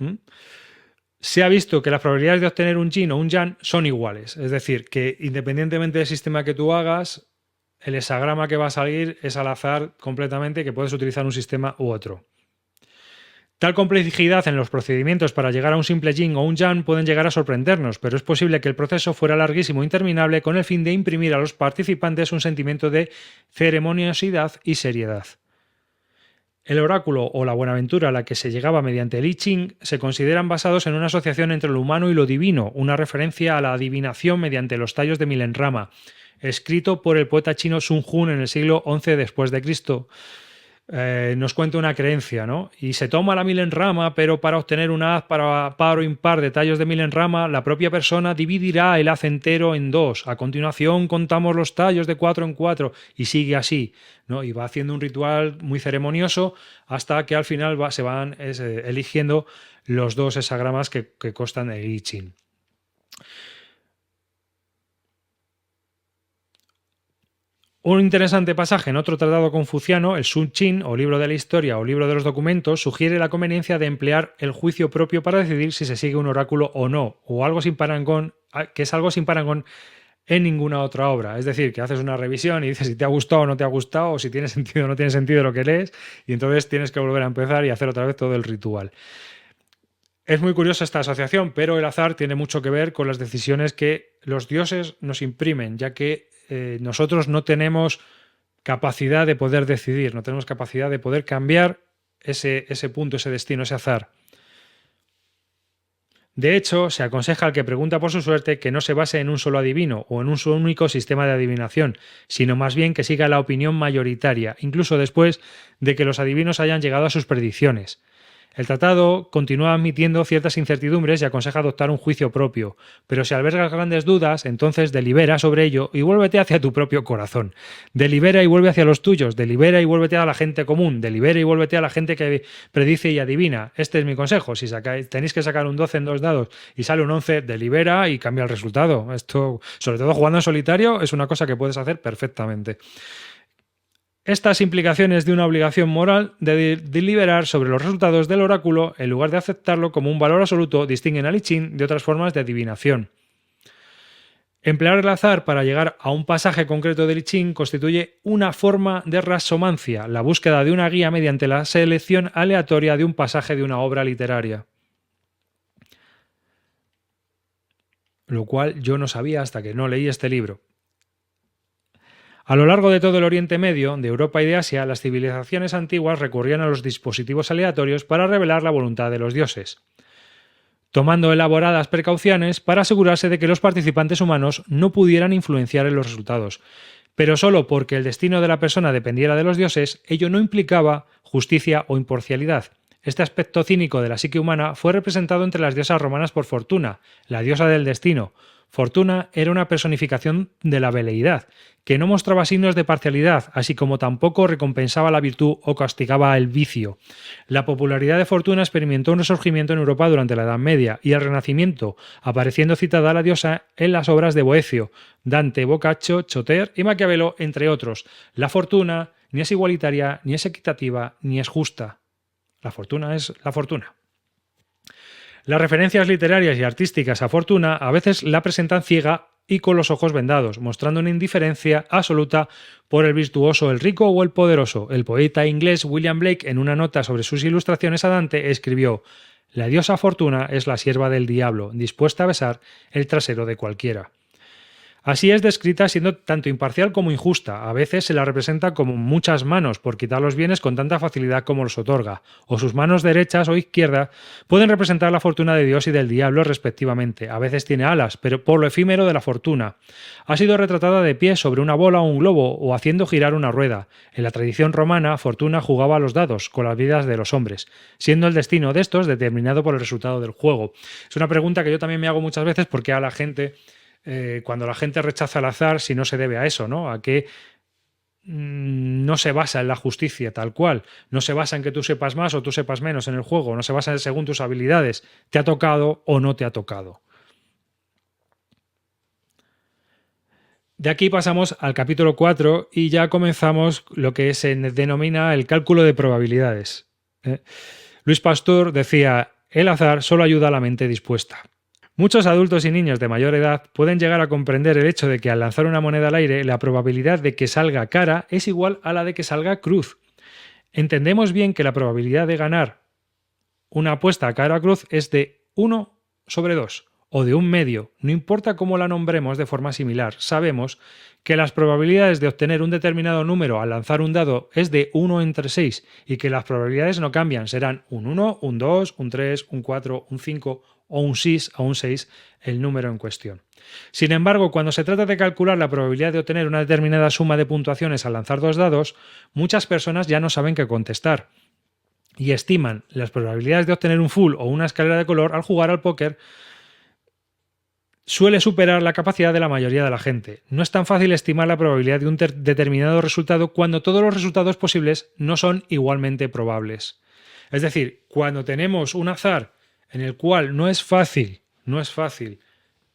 se ha visto que las probabilidades de obtener un yin o un yang son iguales. Es decir, que independientemente del sistema que tú hagas, el hexagrama que va a salir es al azar completamente, que puedes utilizar un sistema u otro. Tal complejidad en los procedimientos para llegar a un simple yin o un yang pueden llegar a sorprendernos, pero es posible que el proceso fuera larguísimo e interminable con el fin de imprimir a los participantes un sentimiento de ceremoniosidad y seriedad. El oráculo o la buenaventura a la que se llegaba mediante el I Ching se consideran basados en una asociación entre lo humano y lo divino, una referencia a la adivinación mediante los tallos de Milenrama, escrito por el poeta chino Sun Jun en el siglo XI después de Cristo. Nos cuenta una creencia, ¿no? Y se toma la Milenrama, pero para obtener un haz para par o impar de tallos de Milenrama, la propia persona dividirá el haz entero en dos. A continuación contamos los tallos de 4 en 4 y sigue así, ¿no? Y va haciendo un ritual muy ceremonioso hasta que al final se van eligiendo los dos hexagramas que constan del I Ching. Un interesante pasaje en otro tratado confuciano, el Sun Chin, o libro de la historia o libro de los documentos, sugiere la conveniencia de emplear el juicio propio para decidir si se sigue un oráculo o no, o algo sin parangón, que es algo sin parangón en ninguna otra obra. Es decir, que haces una revisión y dices si te ha gustado o no te ha gustado, o si tiene sentido o no tiene sentido lo que lees, y entonces tienes que volver a empezar y hacer otra vez todo el ritual. Es muy curiosa esta asociación, pero el azar tiene mucho que ver con las decisiones que los dioses nos imprimen, ya que nosotros no tenemos capacidad de poder decidir, no tenemos capacidad de poder cambiar ese punto, ese destino, ese azar. De hecho, se aconseja al que pregunta por su suerte que no se base en un solo adivino o en un solo único sistema de adivinación, sino más bien que siga la opinión mayoritaria, incluso después de que los adivinos hayan llegado a sus predicciones. El tratado continúa admitiendo ciertas incertidumbres y aconseja adoptar un juicio propio, pero si albergas grandes dudas, entonces delibera sobre ello y vuélvete hacia tu propio corazón. Delibera y vuelve hacia los tuyos, delibera y vuélvete a la gente común, delibera y vuélvete a la gente que predice y adivina. Este es mi consejo. Si tenéis que sacar un 12 en 2 dados y sale un 11, delibera y cambia el resultado. Esto, sobre todo jugando en solitario, es una cosa que puedes hacer perfectamente. Estas implicaciones de una obligación moral de deliberar sobre los resultados del oráculo, en lugar de aceptarlo como un valor absoluto, distinguen al I Ching de otras formas de adivinación. Emplear el azar para llegar a un pasaje concreto del I Ching constituye una forma de rasomancia, la búsqueda de una guía mediante la selección aleatoria de un pasaje de una obra literaria. Lo cual yo no sabía hasta que no leí este libro. A lo largo de todo el Oriente Medio, de Europa y de Asia, las civilizaciones antiguas recurrían a los dispositivos aleatorios para revelar la voluntad de los dioses, tomando elaboradas precauciones para asegurarse de que los participantes humanos no pudieran influenciar en los resultados. Pero solo porque el destino de la persona dependiera de los dioses, ello no implicaba justicia o imparcialidad. Este aspecto cínico de la psique humana fue representado entre las diosas romanas por Fortuna, la diosa del destino. Fortuna era una personificación de la veleidad, que no mostraba signos de parcialidad, así como tampoco recompensaba la virtud o castigaba el vicio. La popularidad de Fortuna experimentó un resurgimiento en Europa durante la Edad Media y el Renacimiento, apareciendo citada la diosa en las obras de Boecio, Dante, Boccaccio, Chaucer y Maquiavelo, entre otros. La fortuna ni es igualitaria, ni es equitativa, ni es justa. La fortuna es la fortuna. Las referencias literarias y artísticas a Fortuna a veces la presentan ciega y con los ojos vendados, mostrando una indiferencia absoluta por el virtuoso, el rico o el poderoso. El poeta inglés William Blake, en una nota sobre sus ilustraciones a Dante, escribió: «La diosa Fortuna es la sierva del diablo, dispuesta a besar el trasero de cualquiera». Así es descrita siendo tanto imparcial como injusta. A veces se la representa como muchas manos por quitar los bienes con tanta facilidad como los otorga, o sus manos derechas o izquierdas pueden representar la fortuna de Dios y del diablo respectivamente. A veces tiene alas, pero por lo efímero de la fortuna. Ha sido retratada de pie sobre una bola o un globo o haciendo girar una rueda. En la tradición romana, Fortuna jugaba a los dados con las vidas de los hombres, siendo el destino de estos determinado por el resultado del juego. Es una pregunta que yo también me hago muchas veces porque a la gente... cuando la gente rechaza el azar, si no se debe a eso, ¿no? A que no se basa en la justicia tal cual, no se basa en que tú sepas más o tú sepas menos en el juego, no se basa según tus habilidades, te ha tocado o no te ha tocado. De aquí pasamos al capítulo 4 y ya comenzamos lo que se denomina el cálculo de probabilidades. Luis Pasteur decía: el azar solo ayuda a la mente dispuesta. Muchos adultos y niños de mayor edad pueden llegar a comprender el hecho de que al lanzar una moneda al aire, la probabilidad de que salga cara es igual a la de que salga cruz. Entendemos bien que la probabilidad de ganar una apuesta a cara o cruz es de 1/2 o de un medio, no importa cómo la nombremos de forma similar, sabemos que las probabilidades de obtener un determinado número al lanzar un dado es de 1 entre 6 y que las probabilidades no cambian, serán un 1, un 2, un 3, un 4, un 5 o un 6 el número en cuestión. Sin embargo, cuando se trata de calcular la probabilidad de obtener una determinada suma de puntuaciones al lanzar dos dados, muchas personas ya no saben qué contestar y estiman las probabilidades de obtener un full o una escalera de color al jugar al póker suele superar la capacidad de la mayoría de la gente. No es tan fácil estimar la probabilidad de un determinado resultado cuando todos los resultados posibles no son igualmente probables. Es decir, cuando tenemos un azar en el cual no es fácil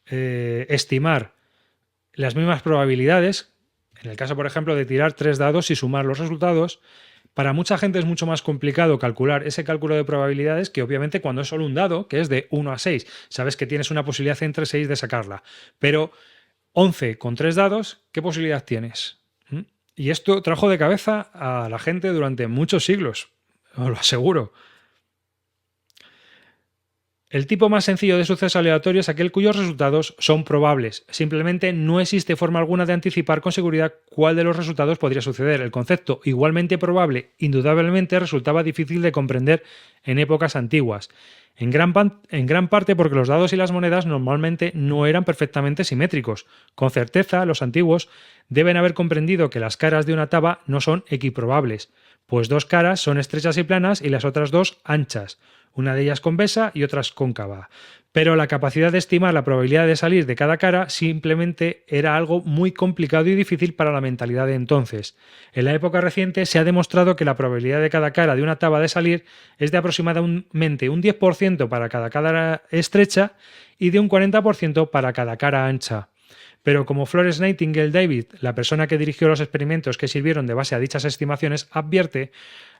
estimar las mismas probabilidades, en el caso, por ejemplo, de tirar 3 dados y sumar los resultados, para mucha gente es mucho más complicado calcular ese cálculo de probabilidades que obviamente cuando es solo un dado, que es de 1 a 6. Sabes que tienes una posibilidad entre 6 de sacarla. Pero 11 con 3 dados, ¿qué posibilidad tienes? Y esto trajo de cabeza a la gente durante muchos siglos, os lo aseguro. El tipo más sencillo de suceso aleatorio es aquel cuyos resultados son probables. Simplemente no existe forma alguna de anticipar con seguridad cuál de los resultados podría suceder. El concepto igualmente probable indudablemente resultaba difícil de comprender en épocas antiguas. En gran parte porque los dados y las monedas normalmente no eran perfectamente simétricos. Con certeza, los antiguos deben haber comprendido que las caras de una taba no son equiprobables, pues dos caras son estrechas y planas y las otras dos anchas, una de ellas convexa y otras cóncava. Pero la capacidad de estimar la probabilidad de salir de cada cara simplemente era algo muy complicado y difícil para la mentalidad de entonces. En la época reciente se ha demostrado que la probabilidad de cada cara de una taba de salir es de aproximadamente un 10% para cada cara estrecha y de un 40% para cada cara ancha. Pero como Florence Nightingale David, la persona que dirigió los experimentos que sirvieron de base a dichas estimaciones, advierte,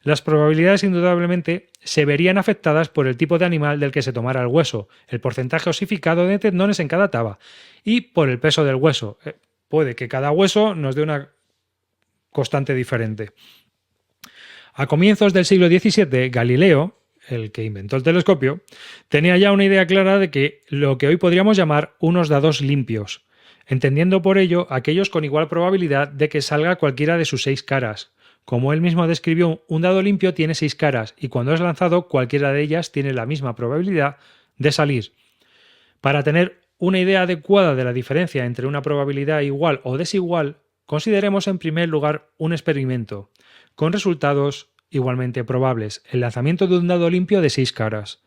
las probabilidades indudablemente se verían afectadas por el tipo de animal del que se tomara el hueso, el porcentaje osificado de tendones en cada taba y por el peso del hueso. Puede que cada hueso nos dé una constante diferente. A comienzos del siglo XVII, Galileo, el que inventó el telescopio, tenía ya una idea clara de que lo que hoy podríamos llamar unos dados limpios, entendiendo por ello aquellos con igual probabilidad de que salga cualquiera de sus 6 caras. Como él mismo describió, un dado limpio tiene 6 caras y cuando es lanzado cualquiera de ellas tiene la misma probabilidad de salir. Para tener una idea adecuada de la diferencia entre una probabilidad igual o desigual, consideremos en primer lugar un experimento, con resultados igualmente probables, el lanzamiento de un dado limpio de 6 caras.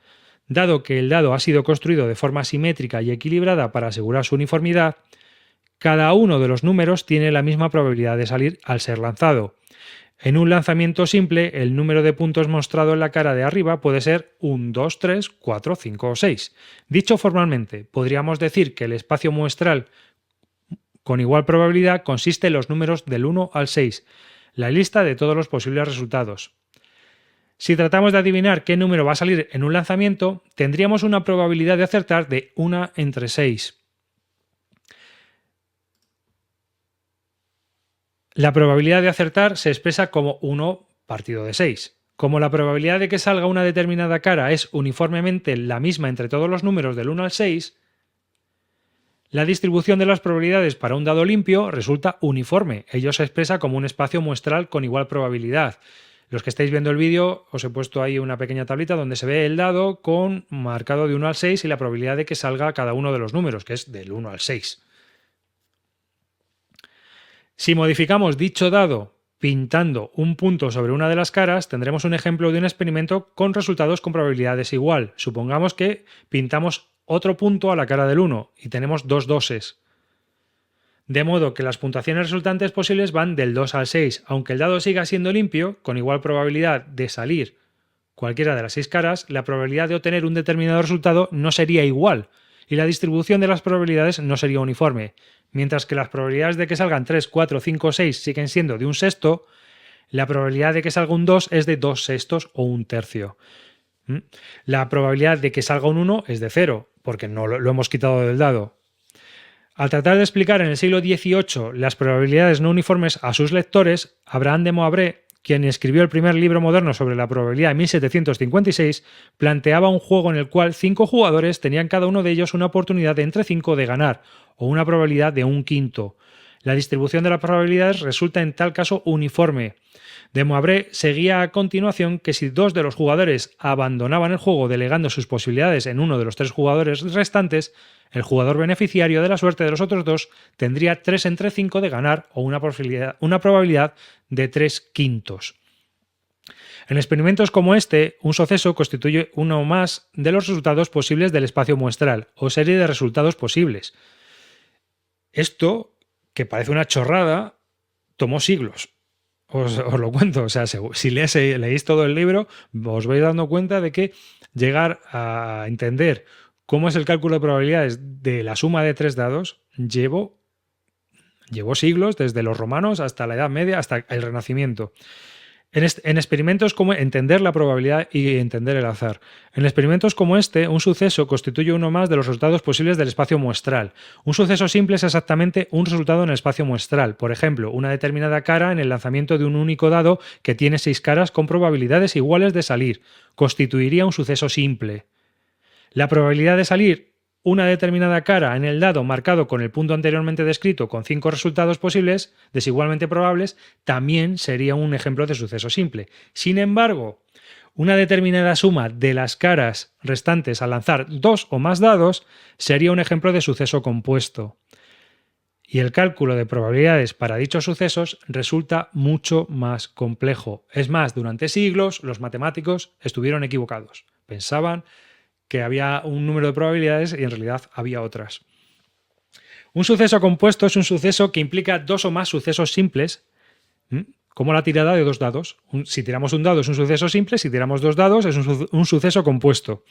Dado que el dado ha sido construido de forma simétrica y equilibrada para asegurar su uniformidad, cada uno de los números tiene la misma probabilidad de salir al ser lanzado. En un lanzamiento simple, el número de puntos mostrado en la cara de arriba puede ser 1, 2, 3, 4, 5 o 6. Dicho formalmente, podríamos decir que el espacio muestral con igual probabilidad consiste en los números del 1 al 6, la lista de todos los posibles resultados. Si tratamos de adivinar qué número va a salir en un lanzamiento, tendríamos una probabilidad de acertar de 1 entre 6. La probabilidad de acertar se expresa como 1 partido de 6. Como la probabilidad de que salga una determinada cara es uniformemente la misma entre todos los números del 1 al 6, la distribución de las probabilidades para un dado limpio resulta uniforme. Ello se expresa como un espacio muestral con igual probabilidad. Los que estáis viendo el vídeo, os he puesto ahí una pequeña tablita donde se ve el dado con marcado de 1 al 6 y la probabilidad de que salga cada uno de los números, que es del 1 al 6. Si modificamos dicho dado pintando un punto sobre una de las caras, tendremos un ejemplo de un experimento con resultados con probabilidad desigual. Supongamos que pintamos otro punto a la cara del 1 y tenemos dos doses. De modo que las puntuaciones resultantes posibles van del 2 al 6, aunque el dado siga siendo limpio, con igual probabilidad de salir cualquiera de las 6 caras, la probabilidad de obtener un determinado resultado no sería igual y la distribución de las probabilidades no sería uniforme. Mientras que las probabilidades de que salgan 3, 4, 5 o 6 siguen siendo de un sexto, la probabilidad de que salga un 2 es de 2 sextos o un tercio. La probabilidad de que salga un 1 es de 0, porque no lo hemos quitado del dado. Al tratar de explicar en el siglo XVIII las probabilidades no uniformes a sus lectores, Abraham de Moivre, quien escribió el primer libro moderno sobre la probabilidad en 1756, planteaba un juego en el cual 5 jugadores tenían cada uno de ellos una oportunidad de entre 5 de ganar, o una probabilidad de 1/5. La distribución de las probabilidades resulta en tal caso uniforme. De Moivre seguía a continuación que si 2 de los jugadores abandonaban el juego delegando sus posibilidades en uno de los 3 jugadores restantes, el jugador beneficiario de la suerte de los otros 2 tendría 3 entre 5 de ganar o una probabilidad de 3/5. En experimentos como este, un suceso constituye uno o más de los resultados posibles del espacio muestral o serie de resultados posibles. Esto, que parece una chorrada, tomó siglos. Os lo cuento, o sea, si leéis todo el libro, os vais dando cuenta de que llegar a entender cómo es el cálculo de probabilidades de la suma de 3 dados llevó siglos, desde los romanos hasta la Edad Media, hasta el Renacimiento. En experimentos como entender la probabilidad y entender el azar. En experimentos como este, un suceso constituye uno más de los resultados posibles del espacio muestral. Un suceso simple es exactamente un resultado en el espacio muestral. Por ejemplo, una determinada cara en el lanzamiento de un único dado que tiene 6 caras con probabilidades iguales de salir. Constituiría un suceso simple. La probabilidad de salir una determinada cara en el dado marcado con el punto anteriormente descrito con 5 resultados posibles, desigualmente probables, también sería un ejemplo de suceso simple. Sin embargo, una determinada suma de las caras restantes al lanzar 2 o más dados sería un ejemplo de suceso compuesto. Y el cálculo de probabilidades para dichos sucesos resulta mucho más complejo. Es más, durante siglos los matemáticos estuvieron equivocados. Pensaban que había un número de probabilidades y en realidad había otras. Un suceso compuesto es un suceso que implica 2 o más sucesos simples, como la tirada de 2 dados. Si tiramos un dado es un suceso simple, si tiramos 2 dados es un suceso compuesto.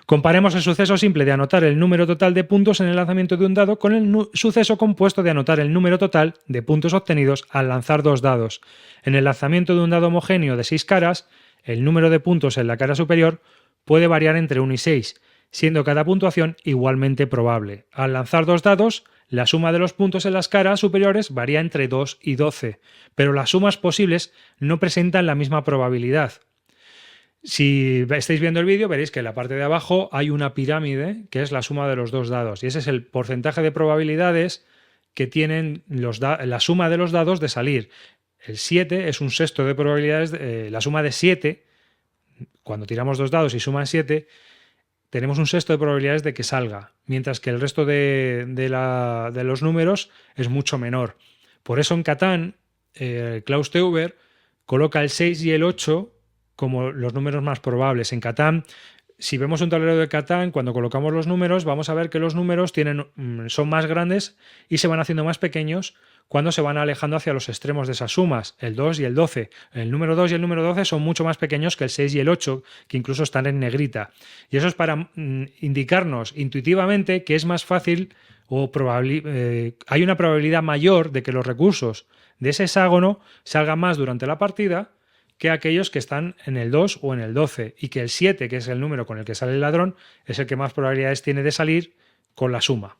Comparemos el suceso simple de anotar el número total de puntos en el lanzamiento de un dado con el suceso compuesto de anotar el número total de puntos obtenidos al lanzar 2 dados. En el lanzamiento de un dado homogéneo de 6 caras, el número de puntos en la cara superior puede variar entre 1 y 6, siendo cada puntuación igualmente probable. Al lanzar 2 dados, la suma de los puntos en las caras superiores varía entre 2 y 12, pero las sumas posibles no presentan la misma probabilidad. Si estáis viendo el vídeo, veréis que en la parte de abajo hay una pirámide que es la suma de los 2 dados, y ese es el porcentaje de probabilidades que tienen la suma de los dados de salir. El 7 es un sexto de probabilidades, la suma de 7. Cuando tiramos 2 dados y suman 7, tenemos un sexto de probabilidades de que salga, mientras que el resto de los números es mucho menor. Por eso en Catán, Klaus Teuber coloca el 6 y el 8 como los números más probables. En Catán, si vemos un tablero de Catán, cuando colocamos los números, vamos a ver que los números son más grandes y se van haciendo más pequeños cuando se van alejando hacia los extremos de esas sumas, el 2 y el 12. El número 2 y el número 12 son mucho más pequeños que el 6 y el 8, que incluso están en negrita. Y eso es para indicarnos intuitivamente que es más fácil o hay una probabilidad mayor de que los recursos de ese hexágono salgan más durante la partida que aquellos que están en el 2 o en el 12, y que el 7, que es el número con el que sale el ladrón, es el que más probabilidades tiene de salir con la suma.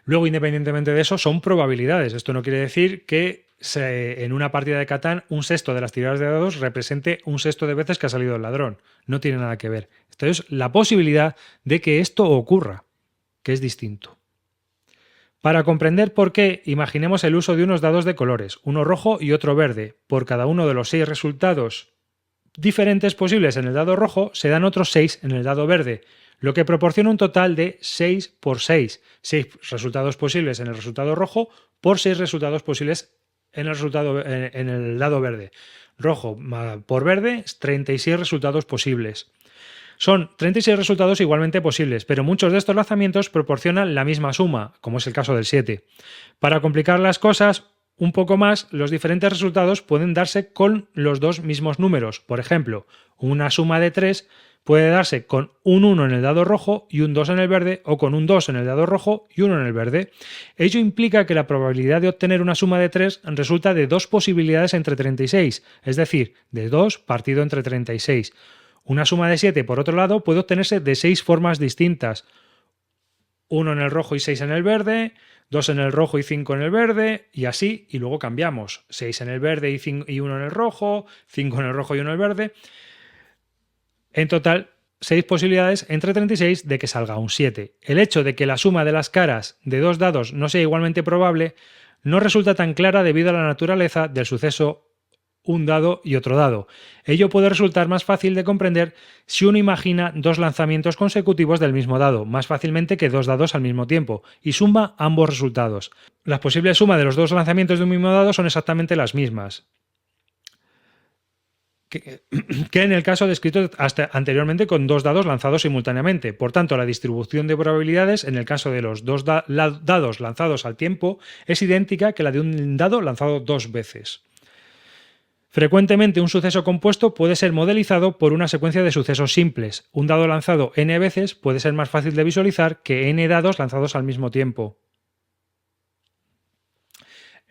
Luego, independientemente de eso, son probabilidades. Esto no quiere decir que en una partida de Catán un sexto de las tiradas de dados represente un sexto de veces que ha salido el ladrón. No tiene nada que ver. Esto es la posibilidad de que esto ocurra, que es distinto. Para comprender por qué, imaginemos el uso de unos dados de colores, uno rojo y otro verde. Por cada uno de los 6 resultados diferentes posibles en el dado rojo, se dan otros 6 en el dado verde, lo que proporciona un total de 6 por 6. 6 resultados posibles en el resultado rojo por 6 resultados posibles en el dado verde. Rojo por verde, 36 resultados posibles. Son 36 resultados igualmente posibles, pero muchos de estos lanzamientos proporcionan la misma suma, como es el caso del 7. Para complicar las cosas un poco más, los diferentes resultados pueden darse con los dos mismos números. Por ejemplo, una suma de 3 puede darse con un 1 en el dado rojo y un 2 en el verde, o con un 2 en el dado rojo y 1 en el verde. Ello implica que la probabilidad de obtener una suma de 3 resulta de 2 posibilidades entre 36, es decir, de 2 partido entre 36. Una suma de 7, por otro lado, puede obtenerse de 6 formas distintas. 1 en el rojo y 6 en el verde, 2 en el rojo y 5 en el verde, y así, y luego cambiamos. 6 en el verde y 1 en el rojo, 5 en el rojo y 1 en el verde. En total, 6 posibilidades entre 36 de que salga un 7. El hecho de que la suma de las caras de dos dados no sea igualmente probable no resulta tan clara debido a la naturaleza del suceso un dado y otro dado. Ello puede resultar más fácil de comprender si uno imagina dos lanzamientos consecutivos del mismo dado, más fácilmente que dos dados al mismo tiempo, y suma ambos resultados. Las posibles sumas de los dos lanzamientos de un mismo dado son exactamente las mismas que en el caso descrito hasta anteriormente con dos dados lanzados simultáneamente. Por tanto, la distribución de probabilidades en el caso de los dos dados lanzados al tiempo es idéntica que la de un dado lanzado dos veces. Frecuentemente un suceso compuesto puede ser modelizado por una secuencia de sucesos simples. Un dado lanzado n veces puede ser más fácil de visualizar que n dados lanzados al mismo tiempo.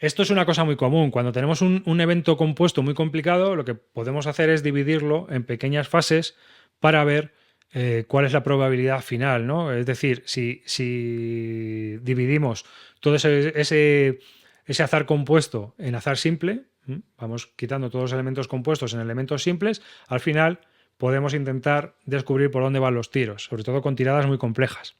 Esto es una cosa muy común. Cuando tenemos un evento compuesto muy complicado, lo que podemos hacer es dividirlo en pequeñas fases para ver cuál es la probabilidad final, ¿no? Es decir, si dividimos todo ese azar compuesto en azar simple, vamos quitando todos los elementos compuestos en elementos simples, al final podemos intentar descubrir por dónde van los tiros, sobre todo con tiradas muy complejas.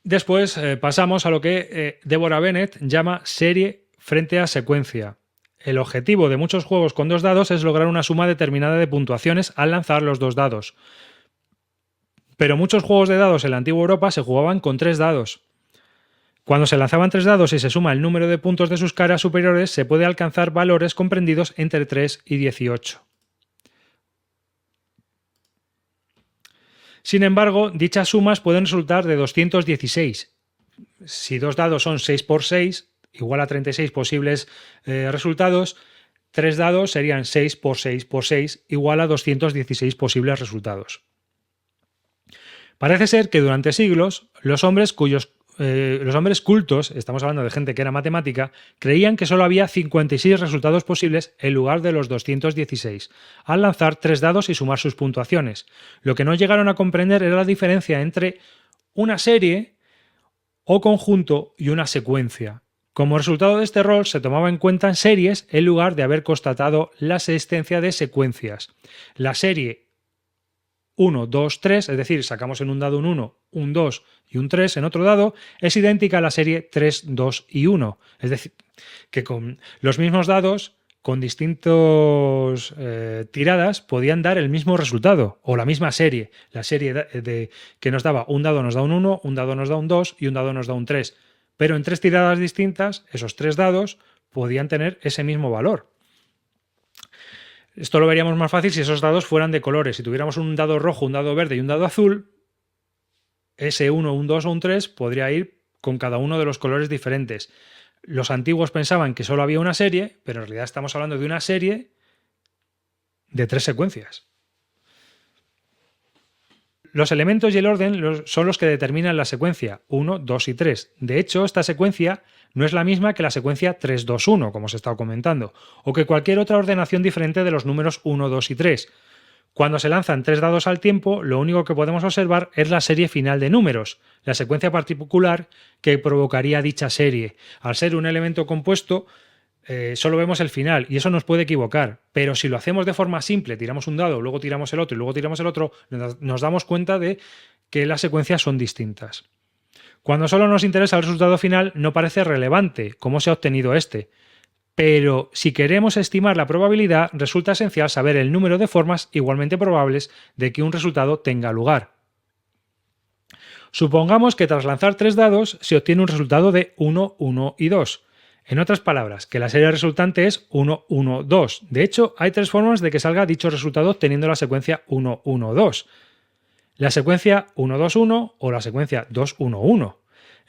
Después pasamos a lo que Deborah Bennett llama serie frente a secuencia. El objetivo de muchos juegos con dos dados es lograr una suma determinada de puntuaciones al lanzar los dos dados. Pero muchos juegos de dados en la antigua Europa se jugaban con 3 dados. Cuando se lanzaban 3 dados y se suma el número de puntos de sus caras superiores, se puede alcanzar valores comprendidos entre 3 y 18. Sin embargo, dichas sumas pueden resultar de 216. Si dos dados son 6 por 6, igual a 36 posibles resultados, 3 dados serían 6 por 6 por 6, igual a 216 posibles resultados. Parece ser que durante siglos los hombres cultos, estamos hablando de gente que era matemática, creían que solo había 56 resultados posibles en lugar de los 216, al lanzar 3 dados y sumar sus puntuaciones. Lo que no llegaron a comprender era la diferencia entre una serie o conjunto y una secuencia. Como resultado de este error se tomaba en cuenta series en lugar de haber constatado la existencia de secuencias. La serie 1, 2, 3, es decir, sacamos en un dado un 1, un 2 y un 3 en otro dado, es idéntica a la serie 3, 2 y 1. Es decir, que con los mismos dados, con distintas tiradas, podían dar el mismo resultado, o la misma serie. La serie que nos daba un dado nos da un 1, un dado nos da un 2 y un dado nos da un 3. Pero en 3 tiradas distintas, esos 3 dados podían tener ese mismo valor. Esto lo veríamos más fácil si esos dados fueran de colores. Si tuviéramos un dado rojo, un dado verde y un dado azul, ese 1, un 2 o un 3 podría ir con cada uno de los colores diferentes. Los antiguos pensaban que solo había una serie, pero en realidad estamos hablando de una serie de 3 secuencias. Los elementos y el orden son los que determinan la secuencia 1, 2 y 3. De hecho, esta secuencia no es la misma que la secuencia 3, 2, 1, como os he estado comentando, o que cualquier otra ordenación diferente de los números 1, 2 y 3. Cuando se lanzan 3 dados al tiempo, lo único que podemos observar es la serie final de números, la secuencia particular que provocaría dicha serie. Al ser un elemento compuesto, solo vemos el final y eso nos puede equivocar, pero si lo hacemos de forma simple, tiramos un dado, luego tiramos el otro y luego tiramos el otro, nos damos cuenta de que las secuencias son distintas. Cuando solo nos interesa el resultado final, no parece relevante cómo se ha obtenido este, pero si queremos estimar la probabilidad, resulta esencial saber el número de formas igualmente probables de que un resultado tenga lugar. Supongamos que tras lanzar 3 dados se obtiene un resultado de 1, 1 y 2. En otras palabras, que la serie resultante es 1, 1, 2. De hecho, hay 3 formas de que salga dicho resultado teniendo la secuencia 1, 1, 2. La secuencia 1, 2, 1 o la secuencia 2, 1, 1.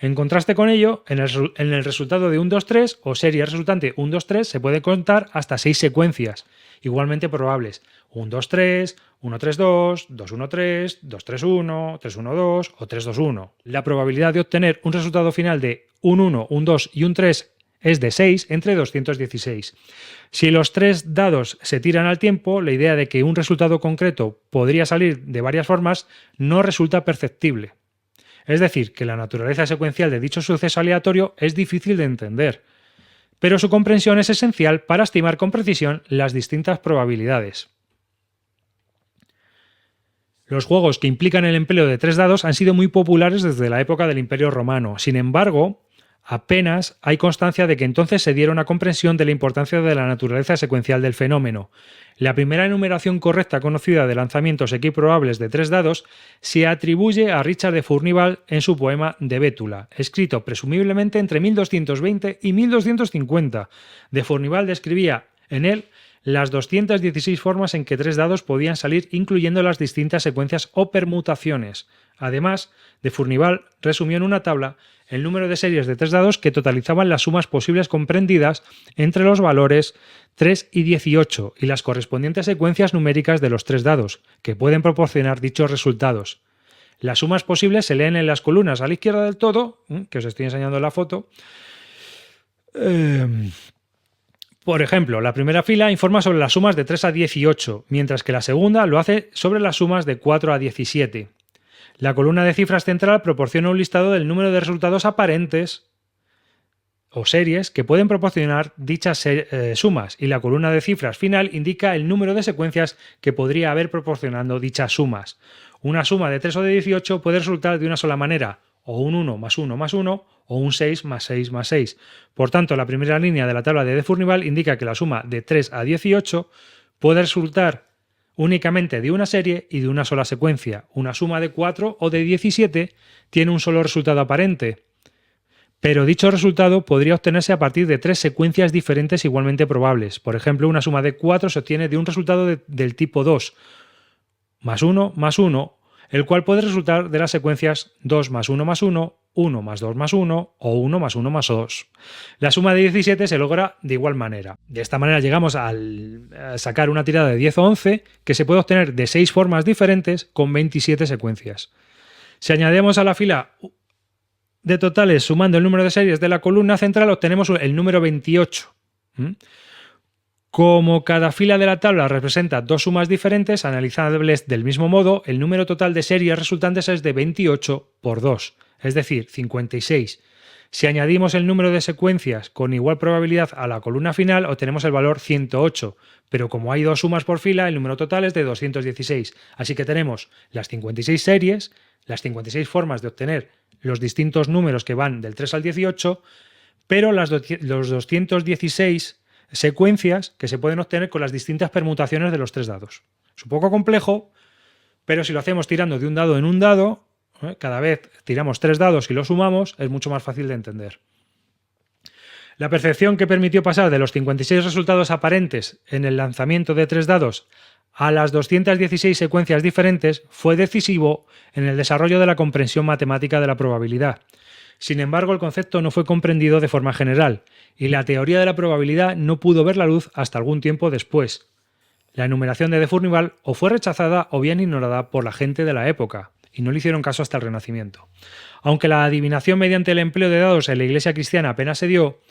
En contraste con ello, en el resultado de 1, 2, 3 o serie resultante 1, 2, 3 se puede contar hasta 6 secuencias, igualmente probables. 1, 2, 3, 1, 3, 2, 2, 1, 3, 2, 3, 1, 3, 1, 2 o 3, 2, 1. La probabilidad de obtener un resultado final de un 1, un 2 y un 3 es de 6 entre 216. Si los 3 dados se tiran al tiempo, la idea de que un resultado concreto podría salir de varias formas no resulta perceptible. Es decir, que la naturaleza secuencial de dicho suceso aleatorio es difícil de entender, pero su comprensión es esencial para estimar con precisión las distintas probabilidades. Los juegos que implican el empleo de 3 dados han sido muy populares desde la época del Imperio Romano. Sin embargo, apenas hay constancia de que entonces se diera una comprensión de la importancia de la naturaleza secuencial del fenómeno. La primera enumeración correcta conocida de lanzamientos equiprobables de 3 dados se atribuye a Richard de Furnivall en su poema De Bétula, escrito presumiblemente entre 1220 y 1250. De Furnivall describía en él las 216 formas en que 3 dados podían salir, incluyendo las distintas secuencias o permutaciones. Además, de Furnivall resumió en una tabla el número de series de 3 dados que totalizaban las sumas posibles comprendidas entre los valores 3 y 18 y las correspondientes secuencias numéricas de los 3 dados, que pueden proporcionar dichos resultados. Las sumas posibles se leen en las columnas a la izquierda del todo, que os estoy enseñando en la foto. Por ejemplo, la primera fila informa sobre las sumas de 3 a 18, mientras que la segunda lo hace sobre las sumas de 4 a 17. La columna de cifras central proporciona un listado del número de resultados aparentes o series que pueden proporcionar dichas sumas, y la columna de cifras final indica el número de secuencias que podría haber proporcionando dichas sumas. Una suma de 3 o de 18 puede resultar de una sola manera, o un 1 más 1 más 1, o un 6 más 6 más 6. Por tanto, la primera línea de la tabla de Furnivall indica que la suma de 3 a 18 puede resultar únicamente de una serie y de una sola secuencia. Una suma de 4 o de 17 tiene un solo resultado aparente, pero dicho resultado podría obtenerse a partir de 3 secuencias diferentes igualmente probables. Por ejemplo, una suma de 4 se obtiene de un resultado del tipo 2 más 1, el cual puede resultar de las secuencias 2 más 1 más 1, 1 más 2 más 1 o 1 más 1 más 2. La suma de 17 se logra de igual manera. De esta manera llegamos a sacar una tirada de 10 o 11 que se puede obtener de 6 formas diferentes con 27 secuencias. Si añadimos a la fila de totales sumando el número de series de la columna central, obtenemos el número 28. Como cada fila de la tabla representa 2 sumas diferentes, analizables del mismo modo, el número total de series resultantes es de 28 por 2, es decir, 56. Si añadimos el número de secuencias con igual probabilidad a la columna final, obtenemos el valor 108, pero como hay 2 sumas por fila, el número total es de 216. Así que tenemos las 56 series, las 56 formas de obtener los distintos números que van del 3 al 18, pero los 216 secuencias que se pueden obtener con las distintas permutaciones de los 3 dados. Es un poco complejo, pero si lo hacemos tirando de un dado en un dado, cada vez tiramos 3 dados y los sumamos, es mucho más fácil de entender. La percepción que permitió pasar de los 56 resultados aparentes en el lanzamiento de 3 dados a las 216 secuencias diferentes fue decisivo en el desarrollo de la comprensión matemática de la probabilidad. Sin embargo, el concepto no fue comprendido de forma general, y la teoría de la probabilidad no pudo ver la luz hasta algún tiempo después. La enumeración de Furnivall o fue rechazada o bien ignorada por la gente de la época, y no le hicieron caso hasta el Renacimiento. Aunque la adivinación mediante el empleo de dados en la Iglesia cristiana apenas se dio,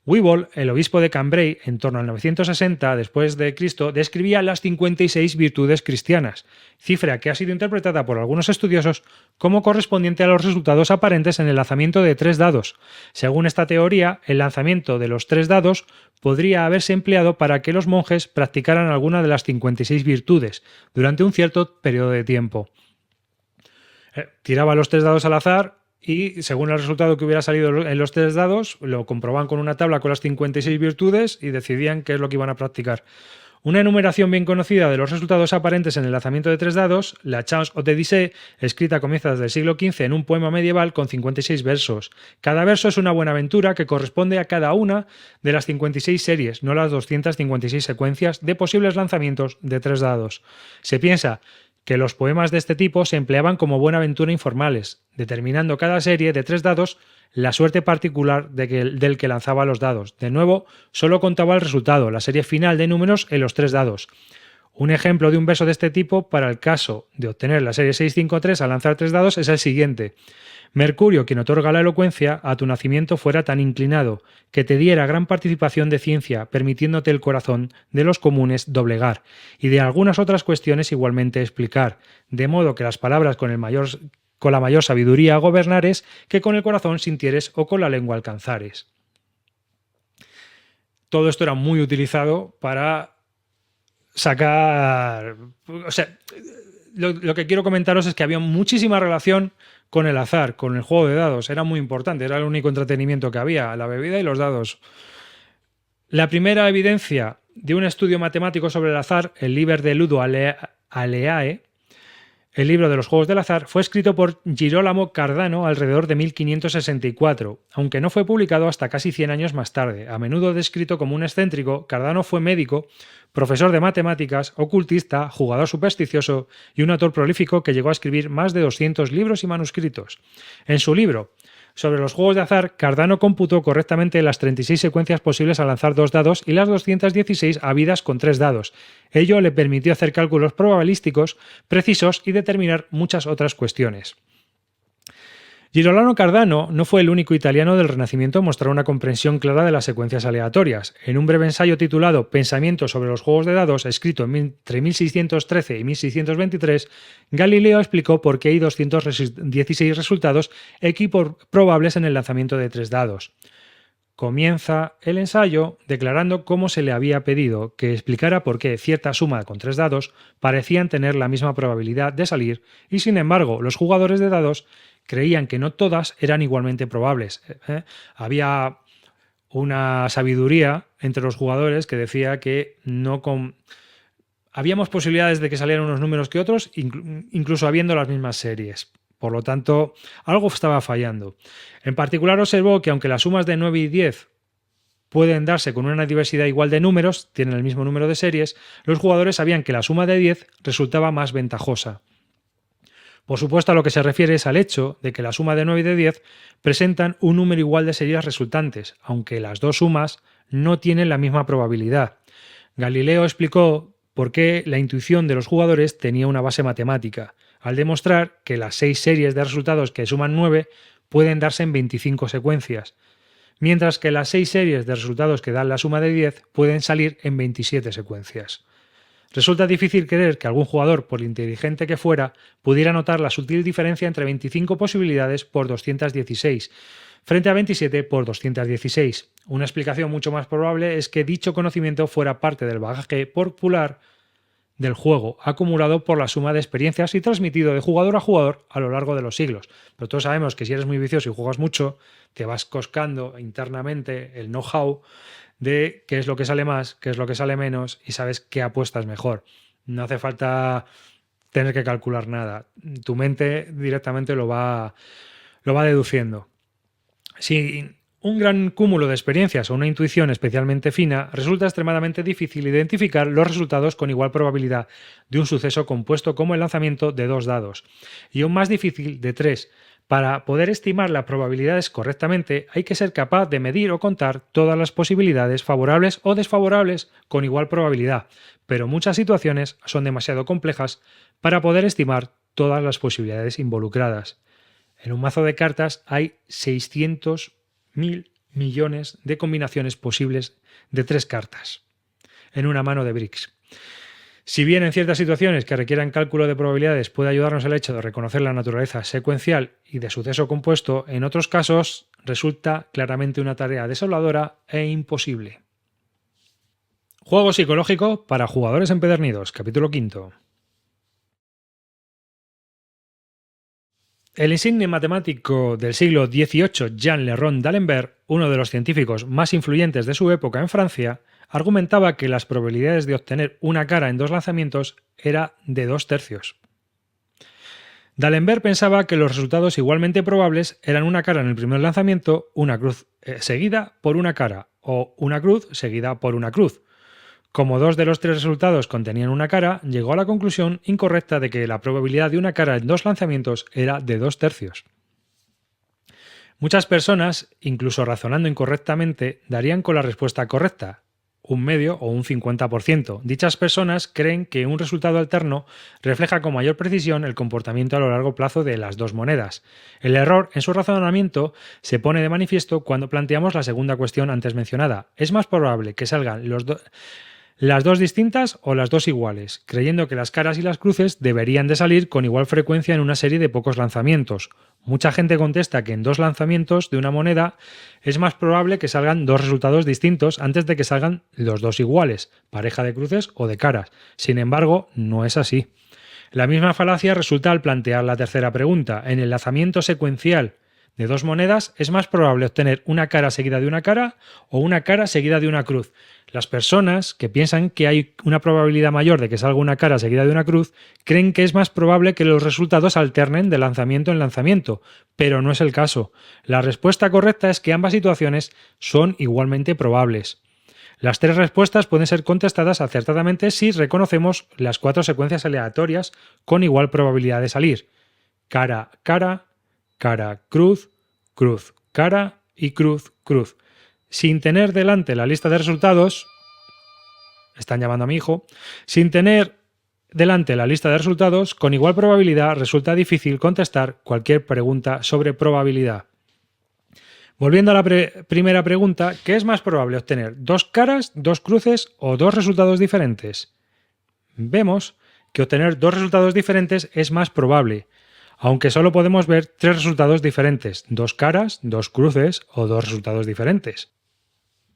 Weevil, el obispo de Cambrai, en torno al 960 después de Cristo, describía las 56 virtudes cristianas, cifra que ha sido interpretada por algunos estudiosos como correspondiente a los resultados aparentes en el lanzamiento de 3 dados. Según esta teoría, el lanzamiento de los 3 dados podría haberse empleado para que los monjes practicaran alguna de las 56 virtudes durante un cierto periodo de tiempo. Tiraba los 3 dados al azar y según el resultado que hubiera salido en los 3 dados, lo comprobaban con una tabla con las 56 virtudes y decidían qué es lo que iban a practicar. Una enumeración bien conocida de los resultados aparentes en el lanzamiento de 3 dados, la Chance d'Odyssée, escrita a comienzos del siglo XV en un poema medieval con 56 versos. Cada verso es una buena aventura que corresponde a cada una de las 56 series, no las 256 secuencias de posibles lanzamientos de 3 dados. Se piensa que los poemas de este tipo se empleaban como buena aventura informales, determinando cada serie de 3 dados la suerte particular del que lanzaba los dados. De nuevo, solo contaba el resultado, la serie final de números en los 3 dados. Un ejemplo de un verso de este tipo para el caso de obtener la serie 653 al lanzar 3 dados es el siguiente. Mercurio, quien otorga la elocuencia, a tu nacimiento fuera tan inclinado, que te diera gran participación de ciencia, permitiéndote el corazón de los comunes doblegar, y de algunas otras cuestiones igualmente explicar, de modo que las palabras con la mayor sabiduría gobernares, que con el corazón sintieres o con la lengua alcanzares. Todo esto era muy utilizado para sacar... O sea, lo que quiero comentaros es que había muchísima relación con el azar, con el juego de dados. Era muy importante, era el único entretenimiento que había, la bebida y los dados. La primera evidencia de un estudio matemático sobre el azar, el Liber de Ludo Aleae, el libro de los juegos del azar, fue escrito por Girolamo Cardano alrededor de 1564, aunque no fue publicado hasta casi 100 años más tarde. A menudo descrito como un excéntrico, Cardano fue médico, profesor de matemáticas, ocultista, jugador supersticioso y un autor prolífico que llegó a escribir más de 200 libros y manuscritos. En su libro sobre los juegos de azar, Cardano computó correctamente las 36 secuencias posibles al lanzar 2 dados y las 216 habidas con 3 dados. Ello le permitió hacer cálculos probabilísticos precisos y determinar muchas otras cuestiones. Girolamo Cardano no fue el único italiano del Renacimiento en mostrar una comprensión clara de las secuencias aleatorias. En un breve ensayo titulado Pensamientos sobre los juegos de dados, escrito entre 1613 y 1623, Galileo explicó por qué hay 216 resultados equiprobables en el lanzamiento de 3 dados. Comienza el ensayo declarando cómo se le había pedido que explicara por qué cierta suma con 3 dados parecían tener la misma probabilidad de salir y, sin embargo, los jugadores de dados creían que no todas eran igualmente probables. Había una sabiduría entre los jugadores que decía que habíamos posibilidades de que salieran unos números que otros, incluso habiendo las mismas series. Por lo tanto, algo estaba fallando. En particular observó que aunque las sumas de 9 y 10 pueden darse con una diversidad igual de números, tienen el mismo número de series, los jugadores sabían que la suma de 10 resultaba más ventajosa. Por supuesto, a lo que se refiere es al hecho de que la suma de 9 y de 10 presentan un número igual de series resultantes, aunque las dos sumas no tienen la misma probabilidad. Galileo explicó por qué la intuición de los jugadores tenía una base matemática, al demostrar que las 6 series de resultados que suman 9 pueden darse en 25 secuencias, mientras que las 6 series de resultados que dan la suma de 10 pueden salir en 27 secuencias. Resulta difícil creer que algún jugador, por inteligente que fuera, pudiera notar la sutil diferencia entre 25 posibilidades por 216, frente a 27 por 216. Una explicación mucho más probable es que dicho conocimiento fuera parte del bagaje popular del juego, acumulado por la suma de experiencias y transmitido de jugador a jugador a lo largo de los siglos. Pero todos sabemos que si eres muy vicioso y juegas mucho, te vas coscando internamente el know-how de qué es lo que sale más, qué es lo que sale menos y sabes qué apuestas mejor. No hace falta tener que calcular nada. Tu mente directamente lo va deduciendo. Si un gran cúmulo de experiencias o una intuición especialmente fina, resulta extremadamente difícil identificar los resultados con igual probabilidad de un suceso compuesto como el lanzamiento de 2 dados, y aún más difícil de 3. Para poder estimar las probabilidades correctamente, hay que ser capaz de medir o contar todas las posibilidades favorables o desfavorables con igual probabilidad, pero muchas situaciones son demasiado complejas para poder estimar todas las posibilidades involucradas. En un mazo de cartas hay 600.000 millones de combinaciones posibles de 3 cartas en una mano de Brix. Si bien en ciertas situaciones que requieran cálculo de probabilidades puede ayudarnos el hecho de reconocer la naturaleza secuencial y de suceso compuesto, en otros casos resulta claramente una tarea desoladora e imposible. Juego psicológico para jugadores empedernidos, capítulo 5. El insigne matemático del siglo XVIII, Jean Le Rond d'Alembert, uno de los científicos más influyentes de su época en Francia, argumentaba que las probabilidades de obtener una cara en 2 lanzamientos era de 2/3. D'Alembert pensaba que los resultados igualmente probables eran una cara en el primer lanzamiento, una cruz seguida por una cara, o una cruz seguida por una cruz. Como 2 de los 3 resultados contenían una cara, llegó a la conclusión incorrecta de que la probabilidad de una cara en 2 lanzamientos era de 2/3. Muchas personas, incluso razonando incorrectamente, darían con la respuesta correcta, un medio o un 50%. Dichas personas creen que un resultado alterno refleja con mayor precisión el comportamiento a lo largo plazo de las dos monedas. El error en su razonamiento se pone de manifiesto cuando planteamos la segunda cuestión antes mencionada. ¿Es más probable que salgan las dos distintas o las dos iguales, creyendo que las caras y las cruces deberían de salir con igual frecuencia en una serie de pocos lanzamientos? Mucha gente contesta que en dos lanzamientos de una moneda es más probable que salgan dos resultados distintos antes de que salgan los dos iguales, pareja de cruces o de caras. Sin embargo, no es así. La misma falacia resulta al plantear la tercera pregunta. En el lanzamiento secuencial de dos monedas es más probable obtener una cara seguida de una cara o una cara seguida de una cruz. Las personas que piensan que hay una probabilidad mayor de que salga una cara seguida de una cruz creen que es más probable que los resultados alternen de lanzamiento en lanzamiento, pero no es el caso. La respuesta correcta es que ambas situaciones son igualmente probables. Las tres respuestas pueden ser contestadas acertadamente si reconocemos las cuatro secuencias aleatorias con igual probabilidad de salir: cara, cara, cara, cruz, cruz, cara y cruz, cruz. Sin tener delante la lista de resultados, están llamando a mi hijo, sin tener delante la lista de resultados, con igual probabilidad resulta difícil contestar cualquier pregunta sobre probabilidad. Volviendo a la primera pregunta, ¿qué es más probable obtener? ¿Dos caras, dos cruces o dos resultados diferentes? Vemos que obtener dos resultados diferentes es más probable, aunque solo podemos ver tres resultados diferentes: dos caras, dos cruces o dos resultados diferentes.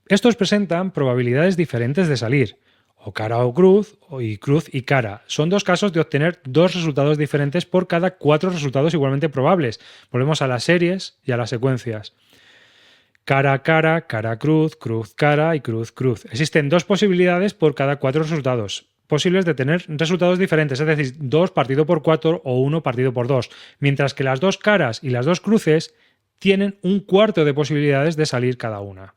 Estos presentan probabilidades diferentes de salir, o cara o cruz, y cruz y cara. Son dos casos de obtener dos resultados diferentes por cada cuatro resultados igualmente probables. Volvemos a las series y a las secuencias. Cara, cara, cara, cruz, cruz, cara y cruz, cruz. Existen dos posibilidades por cada cuatro resultados posibles de tener resultados diferentes, es decir, 2 partido por 4 o 1 partido por 2, mientras que las dos caras y las dos cruces tienen un cuarto de posibilidades de salir cada una.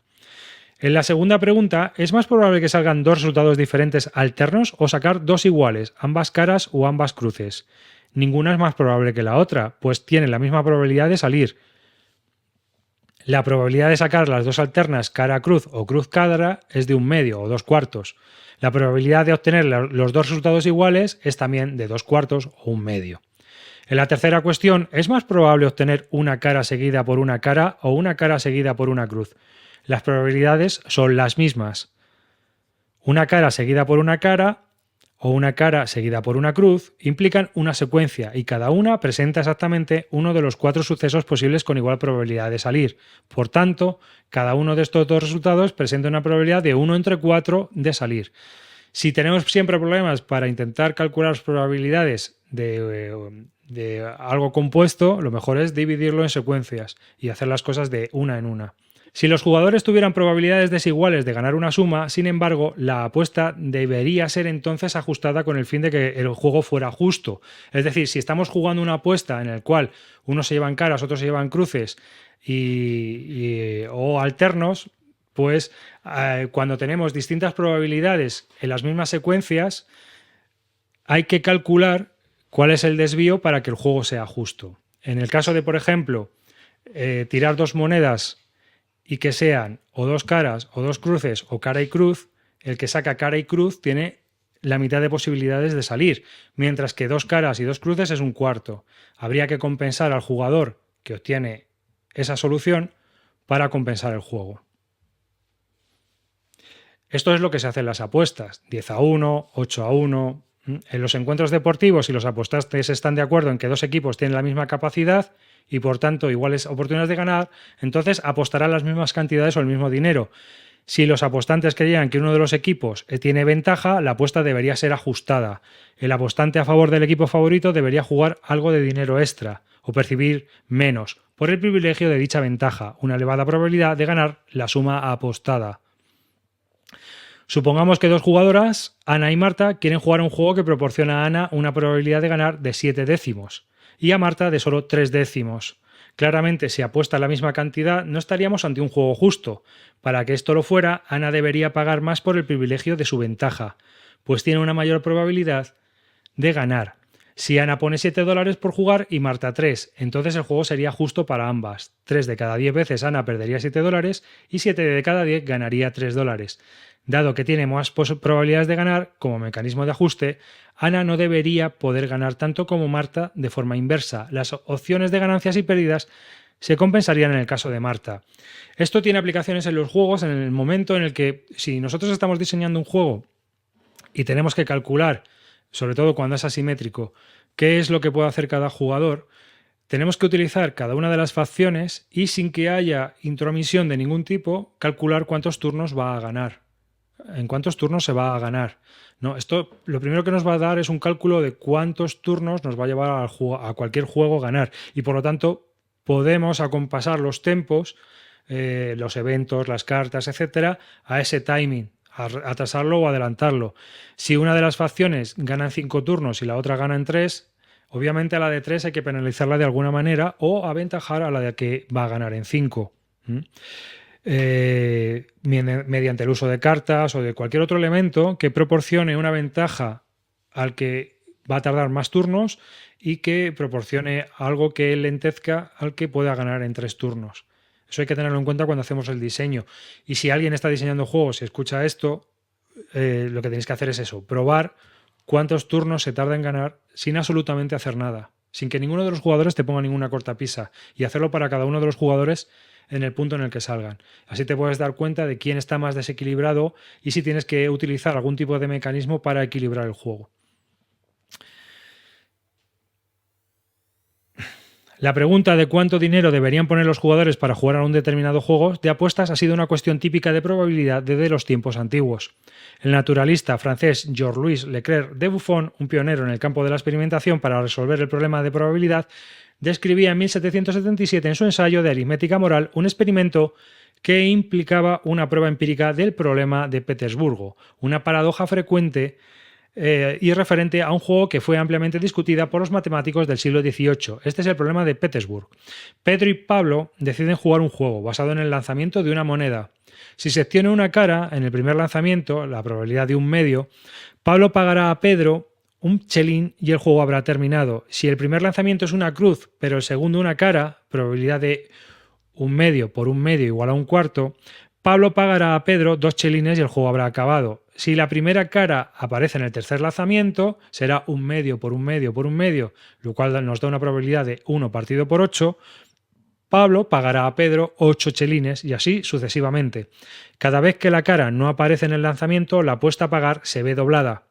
En la segunda pregunta, ¿es más probable que salgan dos resultados diferentes alternos o sacar dos iguales, ambas caras o ambas cruces? Ninguna es más probable que la otra, pues tienen la misma probabilidad de salir. La probabilidad de sacar las dos alternas cara-cruz o cruz-cara es de un medio o 2/4. La probabilidad de obtener los dos resultados iguales es también de 2/4 o un medio. En la tercera cuestión, ¿es más probable obtener una cara seguida por una cara o una cara seguida por una cruz? Las probabilidades son las mismas. Una cara seguida por una cara o una cara seguida por una cruz implican una secuencia y cada una presenta exactamente uno de los 4 sucesos posibles con igual probabilidad de salir. Por tanto, cada uno de estos dos resultados presenta una probabilidad de 1 entre 4 de salir. Si tenemos siempre problemas para intentar calcular las probabilidades de algo compuesto, lo mejor es dividirlo en secuencias y hacer las cosas de una en una. Si los jugadores tuvieran probabilidades desiguales de ganar una suma, sin embargo, la apuesta debería ser entonces ajustada con el fin de que el juego fuera justo. Es decir, si estamos jugando una apuesta en la cual unos se llevan caras, otros se llevan cruces o alternos, pues cuando tenemos distintas probabilidades en las mismas secuencias, hay que calcular cuál es el desvío para que el juego sea justo. En el caso de, por ejemplo, tirar dos monedas y que sean o dos caras o dos cruces o cara y cruz, el que saca cara y cruz tiene la mitad de posibilidades de salir, mientras que dos caras y dos cruces es un cuarto. Habría que compensar al jugador que obtiene esa solución para compensar el juego. Esto es lo que se hace en las apuestas: 10-1, 8-1. En los encuentros deportivos, si los apostantes están de acuerdo en que dos equipos tienen la misma capacidad y por tanto iguales oportunidades de ganar, entonces apostarán las mismas cantidades o el mismo dinero. Si los apostantes creían que uno de los equipos tiene ventaja, la apuesta debería ser ajustada. El apostante a favor del equipo favorito debería jugar algo de dinero extra o percibir menos por el privilegio de dicha ventaja, una elevada probabilidad de ganar la suma apostada. Supongamos que dos jugadoras, Ana y Marta, quieren jugar un juego que proporciona a Ana una probabilidad de ganar de 7 décimos y a Marta de solo 3 décimos. Claramente, si apuesta la misma cantidad, no estaríamos ante un juego justo. Para que esto lo fuera, Ana debería pagar más por el privilegio de su ventaja, pues tiene una mayor probabilidad de ganar. Si Ana pone $7 por jugar y Marta 3, entonces el juego sería justo para ambas. 3 de cada 10 veces Ana perdería $7 y 7 de cada 10 ganaría $3. Dado que tiene más probabilidades de ganar, como mecanismo de ajuste, Ana no debería poder ganar tanto como Marta de forma inversa. Las opciones de ganancias y pérdidas se compensarían en el caso de Marta. Esto tiene aplicaciones en los juegos en el momento en el que, si nosotros estamos diseñando un juego y tenemos que calcular, sobre todo cuando es asimétrico, qué es lo que puede hacer cada jugador, tenemos que utilizar cada una de las facciones y, sin que haya intromisión de ningún tipo, calcular cuántos turnos va a ganar. En cuántos turnos se va a ganar. No, esto lo primero que nos va a dar es un cálculo de cuántos turnos nos va a llevar a cualquier juego ganar. Y por lo tanto, podemos acompasar los tempos, los eventos, las cartas, etcétera, a ese timing, atrasarlo o adelantarlo. Si una de las facciones gana en 5 turnos y la otra gana en 3, obviamente a la de 3 hay que penalizarla de alguna manera o aventajar a la de que va a ganar en 5. Mediante el uso de cartas o de cualquier otro elemento que proporcione una ventaja al que va a tardar más turnos y que proporcione algo que lentezca al que pueda ganar en 3 turnos. Eso hay que tenerlo en cuenta cuando hacemos el diseño. Y si alguien está diseñando juegos y escucha esto, lo que tenéis que hacer es eso, probar cuántos turnos se tarda en ganar sin absolutamente hacer nada, sin que ninguno de los jugadores te ponga ninguna cortapisa, y hacerlo para cada uno de los jugadores en el punto en el que salgan. Así te puedes dar cuenta de quién está más desequilibrado y si tienes que utilizar algún tipo de mecanismo para equilibrar el juego. La pregunta de cuánto dinero deberían poner los jugadores para jugar a un determinado juego de apuestas ha sido una cuestión típica de probabilidad desde los tiempos antiguos. El naturalista francés Georges-Louis Leclerc de Buffon, un pionero en el campo de la experimentación para resolver el problema de probabilidad, describía en 1777 en su ensayo de aritmética moral un experimento que implicaba una prueba empírica del problema de Petersburgo, una paradoja frecuente y referente a un juego que fue ampliamente discutida por los matemáticos del siglo XVIII. Este es el problema de Petersburg. Pedro y Pablo deciden jugar un juego basado en el lanzamiento de una moneda. Si se obtiene una cara en el primer lanzamiento, la probabilidad de un medio, Pablo pagará a Pedro un chelín y el juego habrá terminado. Si el primer lanzamiento es una cruz, pero el segundo una cara, probabilidad de un medio por un medio igual a un cuarto, Pablo pagará a Pedro 2 chelines y el juego habrá acabado. Si la primera cara aparece en el tercer lanzamiento, será un medio por un medio por un medio, lo cual nos da una probabilidad de 1 partido por 8. Pablo pagará a Pedro 8 chelines y así sucesivamente. Cada vez que la cara no aparece en el lanzamiento, la apuesta a pagar se ve doblada.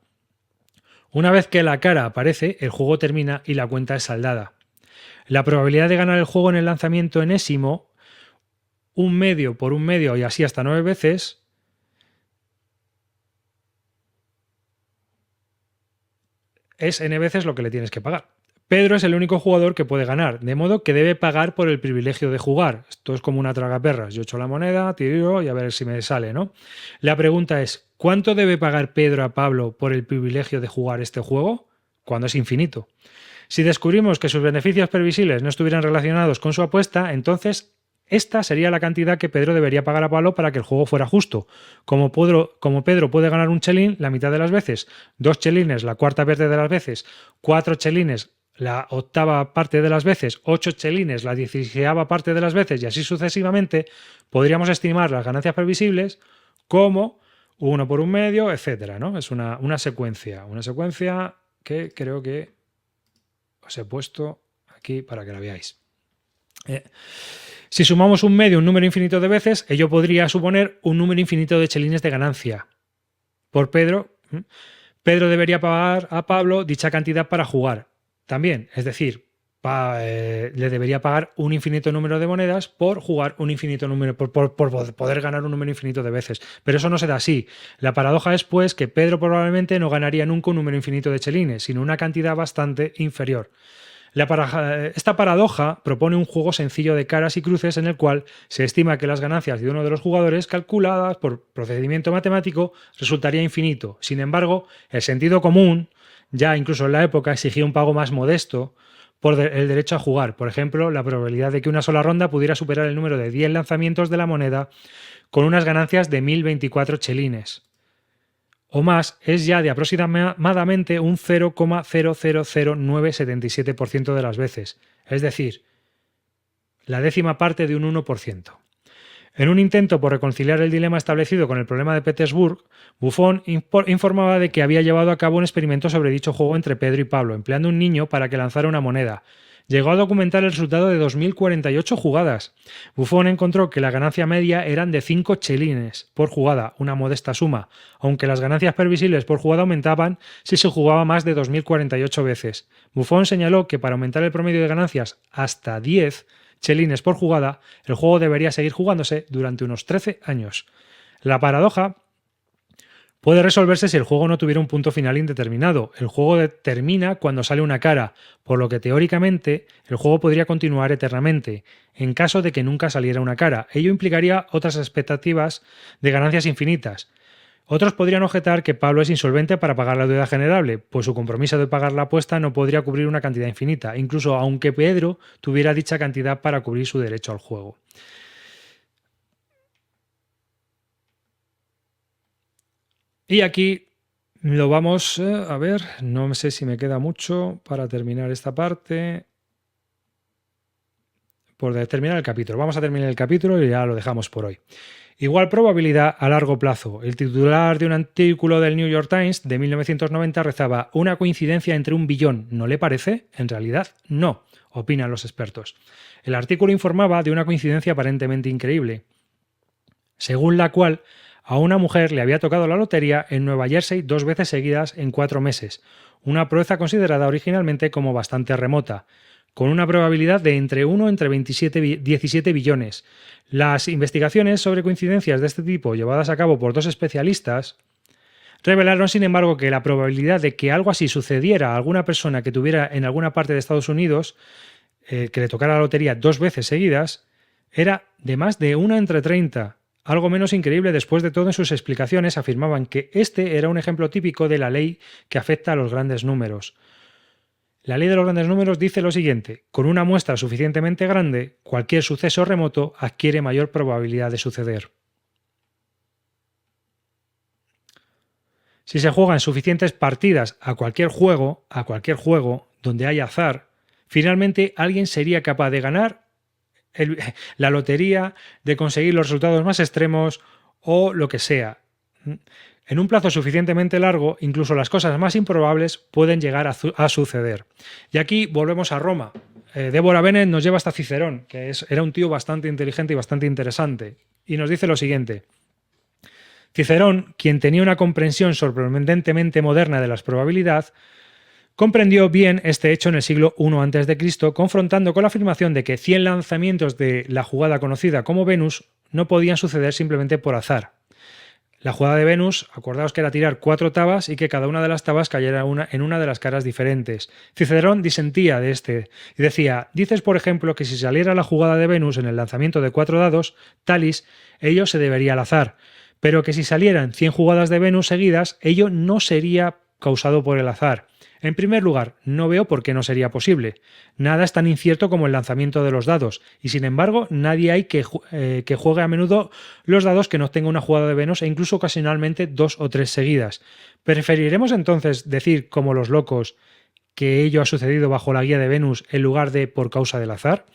Una vez que la cara aparece, el juego termina y la cuenta es saldada. La probabilidad de ganar el juego en el lanzamiento enésimo, un medio por un medio y así hasta 9 veces, es n veces lo que le tienes que pagar. Pedro es el único jugador que puede ganar, de modo que debe pagar por el privilegio de jugar. Esto es como una tragaperras. Yo echo la moneda, tiro y a ver si me sale, ¿no? La pregunta es, ¿cuánto debe pagar Pedro a Pablo por el privilegio de jugar este juego? Cuando es infinito. Si descubrimos que sus beneficios previsibles no estuvieran relacionados con su apuesta, entonces esta sería la cantidad que Pedro debería pagar a Pablo para que el juego fuera justo. Como Pedro puede ganar un chelín la mitad de las veces, 2 chelines la cuarta parte de las veces, 4 chelines la octava parte de las veces, 8 chelines la 16ª parte de las veces y así sucesivamente, podríamos estimar las ganancias previsibles como 1 por un medio, etcétera, ¿no? Es una secuencia que creo que os he puesto aquí para que la veáis. Si sumamos un medio un número infinito de veces, ello podría suponer un número infinito de chelines de ganancia. Por Pedro, Pedro debería pagar a Pablo dicha cantidad para jugar. También, es decir, le debería pagar un infinito número de monedas por jugar un infinito número, por poder ganar un número infinito de veces. Pero eso no se da así. La paradoja es, pues, que Pedro probablemente no ganaría nunca un número infinito de chelines, sino una cantidad bastante inferior. Esta paradoja propone un juego sencillo de caras y cruces en el cual se estima que las ganancias de uno de los jugadores, calculadas por procedimiento matemático, resultaría infinito. Sin embargo, el sentido común, ya incluso en la época, exigía un pago más modesto por el derecho a jugar. Por ejemplo, la probabilidad de que una sola ronda pudiera superar el número de 10 lanzamientos de la moneda con unas ganancias de 1024 chelines. o más es ya de aproximadamente un 0,0000977% de las veces, es decir, la décima parte de un 1%. En un intento por reconciliar el dilema establecido con el problema de Petersburg, Buffon informaba de que había llevado a cabo un experimento sobre dicho juego entre Pedro y Pablo, empleando un niño para que lanzara una moneda. Llegó a documentar el resultado de 2.048 jugadas. Buffon encontró que la ganancia media eran de 5 chelines por jugada, una modesta suma, aunque las ganancias previsibles por jugada aumentaban si se jugaba más de 2.048 veces. Buffon señaló que para aumentar el promedio de ganancias hasta 10 chelines por jugada, el juego debería seguir jugándose durante unos 13 años. La paradoja puede resolverse si el juego no tuviera un punto final indeterminado. El juego termina cuando sale una cara, por lo que teóricamente el juego podría continuar eternamente, en caso de que nunca saliera una cara. Ello implicaría otras expectativas de ganancias infinitas. Otros podrían objetar que Pablo es insolvente para pagar la deuda generable, pues su compromiso de pagar la apuesta no podría cubrir una cantidad infinita, incluso aunque Pedro tuviera dicha cantidad para cubrir su derecho al juego. Y aquí lo vamos a ver, no sé si me queda mucho para terminar esta parte. Por terminar el capítulo. Vamos a terminar el capítulo y ya lo dejamos por hoy. Igual probabilidad a largo plazo. El titular de un artículo del New York Times de 1990 rezaba: una coincidencia entre 1 billón, ¿no le parece? En realidad, no, opinan los expertos. El artículo informaba de una coincidencia aparentemente increíble, según la cual a una mujer le había tocado la lotería en Nueva Jersey 2 veces seguidas en 4 meses, una proeza considerada originalmente como bastante remota, con una probabilidad de entre 1 entre 17 billones. Las investigaciones sobre coincidencias de este tipo llevadas a cabo por 2 especialistas revelaron, sin embargo, que la probabilidad de que algo así sucediera a alguna persona que tuviera en alguna parte de Estados Unidos que le tocara la lotería 2 veces seguidas era de más de 1 entre 30. Algo menos increíble después de todo, en sus explicaciones afirmaban que este era un ejemplo típico de la ley que afecta a los grandes números. La ley de los grandes números dice lo siguiente: con una muestra suficientemente grande, cualquier suceso remoto adquiere mayor probabilidad de suceder. Si se juegan suficientes partidas a cualquier juego donde haya azar, finalmente alguien sería capaz de ganar la lotería, de conseguir los resultados más extremos o lo que sea. En un plazo suficientemente largo, incluso las cosas más improbables pueden llegar a suceder. Y aquí volvemos a Roma. Débora Bennett nos lleva hasta Cicerón, que era un tío bastante inteligente y bastante interesante, y nos dice lo siguiente. Cicerón, quien tenía una comprensión sorprendentemente moderna de la probabilidad, comprendió bien este hecho en el siglo I a.C., confrontando con la afirmación de que 100 lanzamientos de la jugada conocida como Venus no podían suceder simplemente por azar. La jugada de Venus, acordaos que era tirar 4 tabas y que cada una de las tabas cayera en una de las caras diferentes. Cicerón disentía de este y decía: dices, por ejemplo, que si saliera la jugada de Venus en el lanzamiento de 4 dados, talis, ello se debería al azar, pero que si salieran 100 jugadas de Venus seguidas, ello no sería causado por el azar. En primer lugar, no veo por qué no sería posible. Nada es tan incierto como el lanzamiento de los dados, y sin embargo nadie hay que juegue a menudo los dados que no tenga una jugada de Venus, e incluso ocasionalmente 2 o 3 seguidas. ¿Preferiremos entonces decir, como los locos, que ello ha sucedido bajo la guía de Venus en lugar de por causa del azar?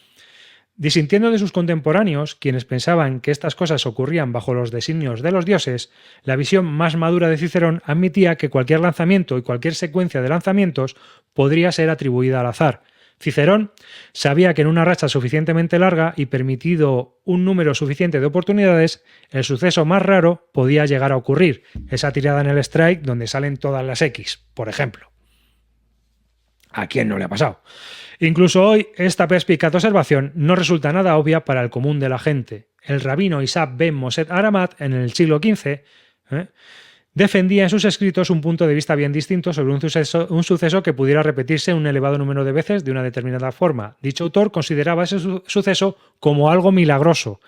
Disintiendo de sus contemporáneos, quienes pensaban que estas cosas ocurrían bajo los designios de los dioses, la visión más madura de Cicerón admitía que cualquier lanzamiento y cualquier secuencia de lanzamientos podría ser atribuida al azar. Cicerón sabía que en una racha suficientemente larga y permitido un número suficiente de oportunidades, el suceso más raro podía llegar a ocurrir, esa tirada en el strike donde salen todas las X, por ejemplo. ¿A quién no le ha pasado? Incluso hoy, esta perspicaz observación no resulta nada obvia para el común de la gente. El rabino Isaac ben Moshe Aramat, en el siglo XV, defendía en sus escritos un punto de vista bien distinto sobre un suceso que pudiera repetirse un elevado número de veces de una determinada forma. Dicho autor consideraba ese suceso como algo milagroso.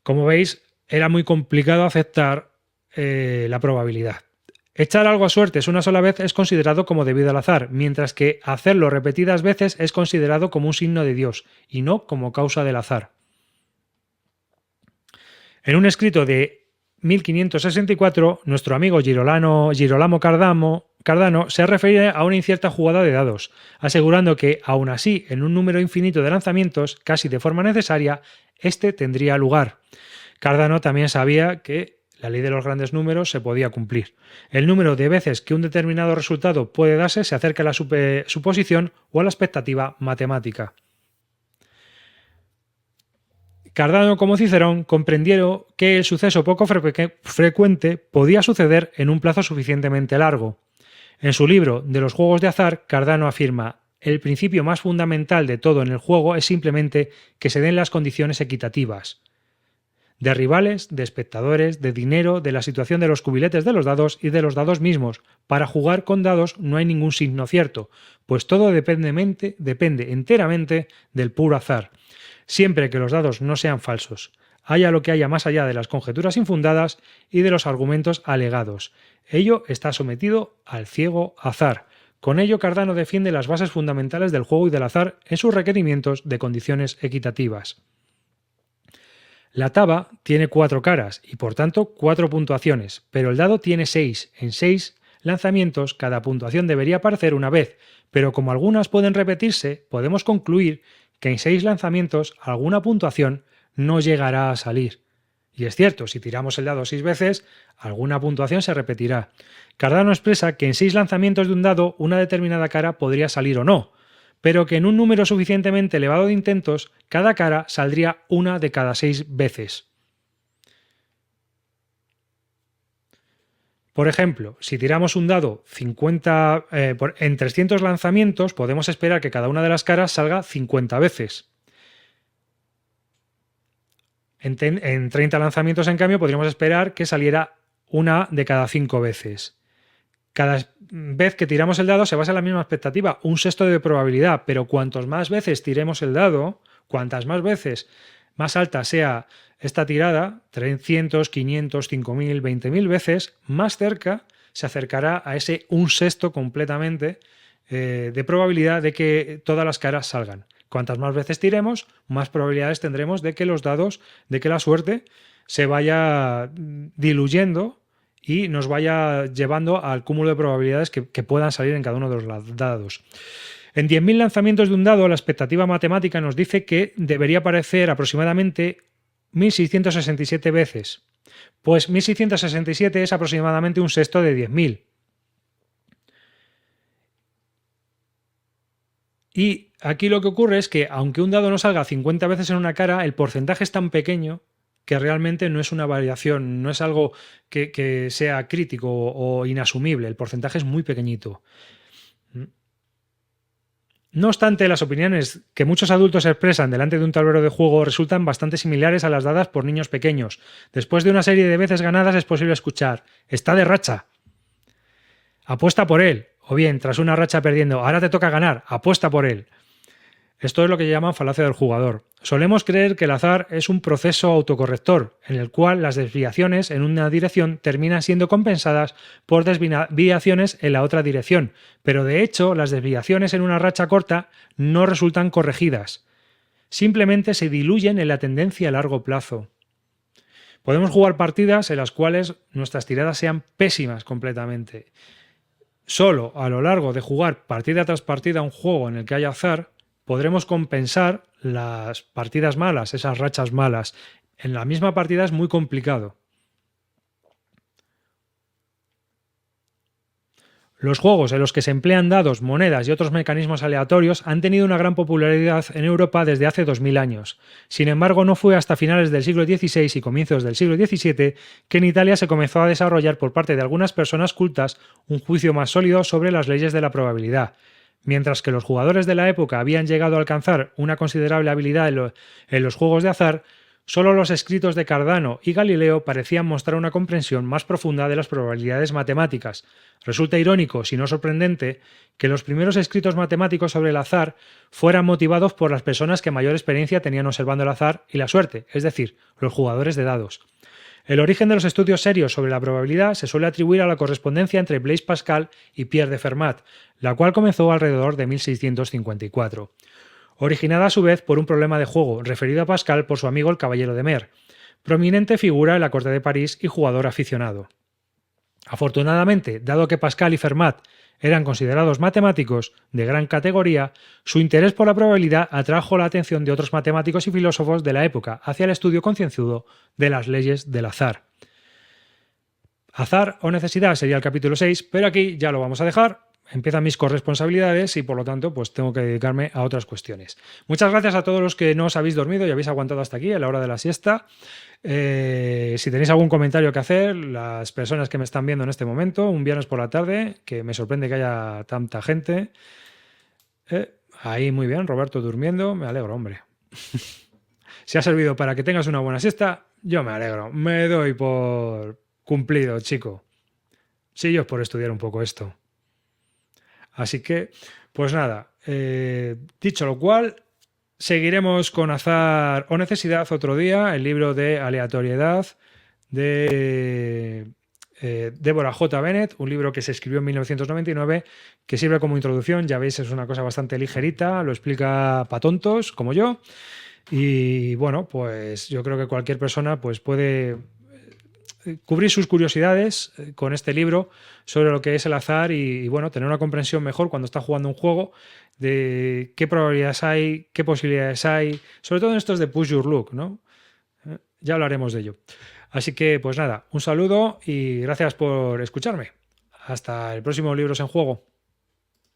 Como veis, era muy complicado aceptar la probabilidad. Echar algo a suertes una sola vez es considerado como debido al azar, mientras que hacerlo repetidas veces es considerado como un signo de Dios, y no como causa del azar. En un escrito de 1564, nuestro amigo Girolamo Cardano se refiere a una incierta jugada de dados, asegurando que, aun así, en un número infinito de lanzamientos, casi de forma necesaria, este tendría lugar. Cardano también sabía que la ley de los grandes números se podía cumplir. El número de veces que un determinado resultado puede darse se acerca a la suposición o a la expectativa matemática. Cardano, como Cicerón, comprendieron que el suceso poco frecuente podía suceder en un plazo suficientemente largo. En su libro De los juegos de azar, Cardano afirma: el principio más fundamental de todo en el juego es simplemente que se den las condiciones equitativas. De rivales, de espectadores, de dinero, de la situación de los cubiletes de los dados y de los dados mismos. Para jugar con dados no hay ningún signo cierto, pues todo depende enteramente del puro azar. Siempre que los dados no sean falsos, haya lo que haya más allá de las conjeturas infundadas y de los argumentos alegados. Ello está sometido al ciego azar. Con ello, Cardano defiende las bases fundamentales del juego y del azar en sus requerimientos de condiciones equitativas. La taba tiene 4 caras y, por tanto, 4 puntuaciones, pero el dado tiene 6. En 6 lanzamientos, cada puntuación debería aparecer una vez, pero como algunas pueden repetirse, podemos concluir que en 6 lanzamientos alguna puntuación no llegará a salir. Y es cierto, si tiramos el dado 6 veces, alguna puntuación se repetirá. Cardano expresa que en 6 lanzamientos de un dado una determinada cara podría salir o no, pero que en un número suficientemente elevado de intentos, cada cara saldría una de cada 6 veces. Por ejemplo, si tiramos un dado 50 en 300 lanzamientos, podemos esperar que cada una de las caras salga 50 veces. En 30 lanzamientos, en cambio, podríamos esperar que saliera una de cada 5 veces. Cada vez que tiramos el dado se basa en la misma expectativa, un sexto de probabilidad, pero cuantas más veces tiremos el dado, cuantas más veces más alta sea esta tirada, 300, 500, 5.000, 20.000 veces, más cerca se acercará a ese un sexto completamente de probabilidad de que todas las caras salgan. Cuantas más veces tiremos, más probabilidades tendremos de que los dados, de que la suerte se vaya diluyendo y nos vaya llevando al cúmulo de probabilidades que puedan salir en cada uno de los dados. En 10.000 lanzamientos de un dado, la expectativa matemática nos dice que debería aparecer aproximadamente 1.667 veces. Pues 1.667 es aproximadamente un sexto de 10.000. Y aquí lo que ocurre es que, aunque un dado no salga 50 veces en una cara, el porcentaje es tan pequeño que realmente no es una variación, no es algo que sea crítico o inasumible. El porcentaje es muy pequeñito. No obstante, las opiniones que muchos adultos expresan delante de un tablero de juego resultan bastante similares a las dadas por niños pequeños. Después de una serie de veces ganadas es posible escuchar: «Está de racha. Apuesta por él». O bien, tras una racha perdiendo: «Ahora te toca ganar. Apuesta por él». Esto es lo que llaman falacia del jugador. Solemos creer que el azar es un proceso autocorrector, en el cual las desviaciones en una dirección terminan siendo compensadas por desviaciones en la otra dirección, pero de hecho las desviaciones en una racha corta no resultan corregidas. Simplemente se diluyen en la tendencia a largo plazo. Podemos jugar partidas en las cuales nuestras tiradas sean pésimas completamente. Solo a lo largo de jugar partida tras partida un juego en el que haya azar, podremos compensar las partidas malas, esas rachas malas. En la misma partida es muy complicado. Los juegos en los que se emplean dados, monedas y otros mecanismos aleatorios han tenido una gran popularidad en Europa desde hace 2000 años. Sin embargo, no fue hasta finales del siglo XVI y comienzos del siglo XVII que en Italia se comenzó a desarrollar por parte de algunas personas cultas un juicio más sólido sobre las leyes de la probabilidad. Mientras que los jugadores de la época habían llegado a alcanzar una considerable habilidad en los juegos de azar, solo los escritos de Cardano y Galileo parecían mostrar una comprensión más profunda de las probabilidades matemáticas. Resulta irónico, si no sorprendente, que los primeros escritos matemáticos sobre el azar fueran motivados por las personas que mayor experiencia tenían observando el azar y la suerte, es decir, los jugadores de dados. El origen de los estudios serios sobre la probabilidad se suele atribuir a la correspondencia entre Blaise Pascal y Pierre de Fermat, la cual comenzó alrededor de 1654. Originada a su vez por un problema de juego referido a Pascal por su amigo el Caballero de Mer. prominente figura en la corte de París y jugador aficionado. Afortunadamente, dado que Pascal y Fermat eran considerados matemáticos de gran categoría, su interés por la probabilidad atrajo la atención de otros matemáticos y filósofos de la época hacia el estudio concienzudo de las leyes del azar. Azar o necesidad sería el capítulo 6, pero aquí ya lo vamos a dejar. Empiezan mis corresponsabilidades y por lo tanto pues tengo que dedicarme a otras cuestiones. Muchas gracias a todos los que no os habéis dormido y habéis aguantado hasta aquí a la hora de la siesta. Si tenéis algún comentario que hacer, las personas que me están viendo en este momento, un viernes por la tarde, que me sorprende que haya tanta gente. Ahí muy bien, Roberto durmiendo, me alegro, hombre. Si ha servido para que tengas una buena siesta, yo me alegro, me doy por cumplido, chico. Sí, yo es por estudiar un poco esto. Así que, pues nada, dicho lo cual, seguiremos con Azar o Necesidad otro día, el libro de aleatoriedad de Deborah J. Bennett, un libro que se escribió en 1999, que sirve como introducción, ya veis, es una cosa bastante ligerita, lo explica para tontos como yo, y bueno, pues yo creo que cualquier persona pues puede cubrir sus curiosidades con este libro sobre lo que es el azar y, bueno, tener una comprensión mejor cuando está jugando un juego de qué probabilidades hay, qué posibilidades hay, sobre todo en estos de Push Your Luck, ¿no? Ya hablaremos de ello. Así que, pues nada, un saludo y gracias por escucharme. Hasta el próximo Libros en Juego.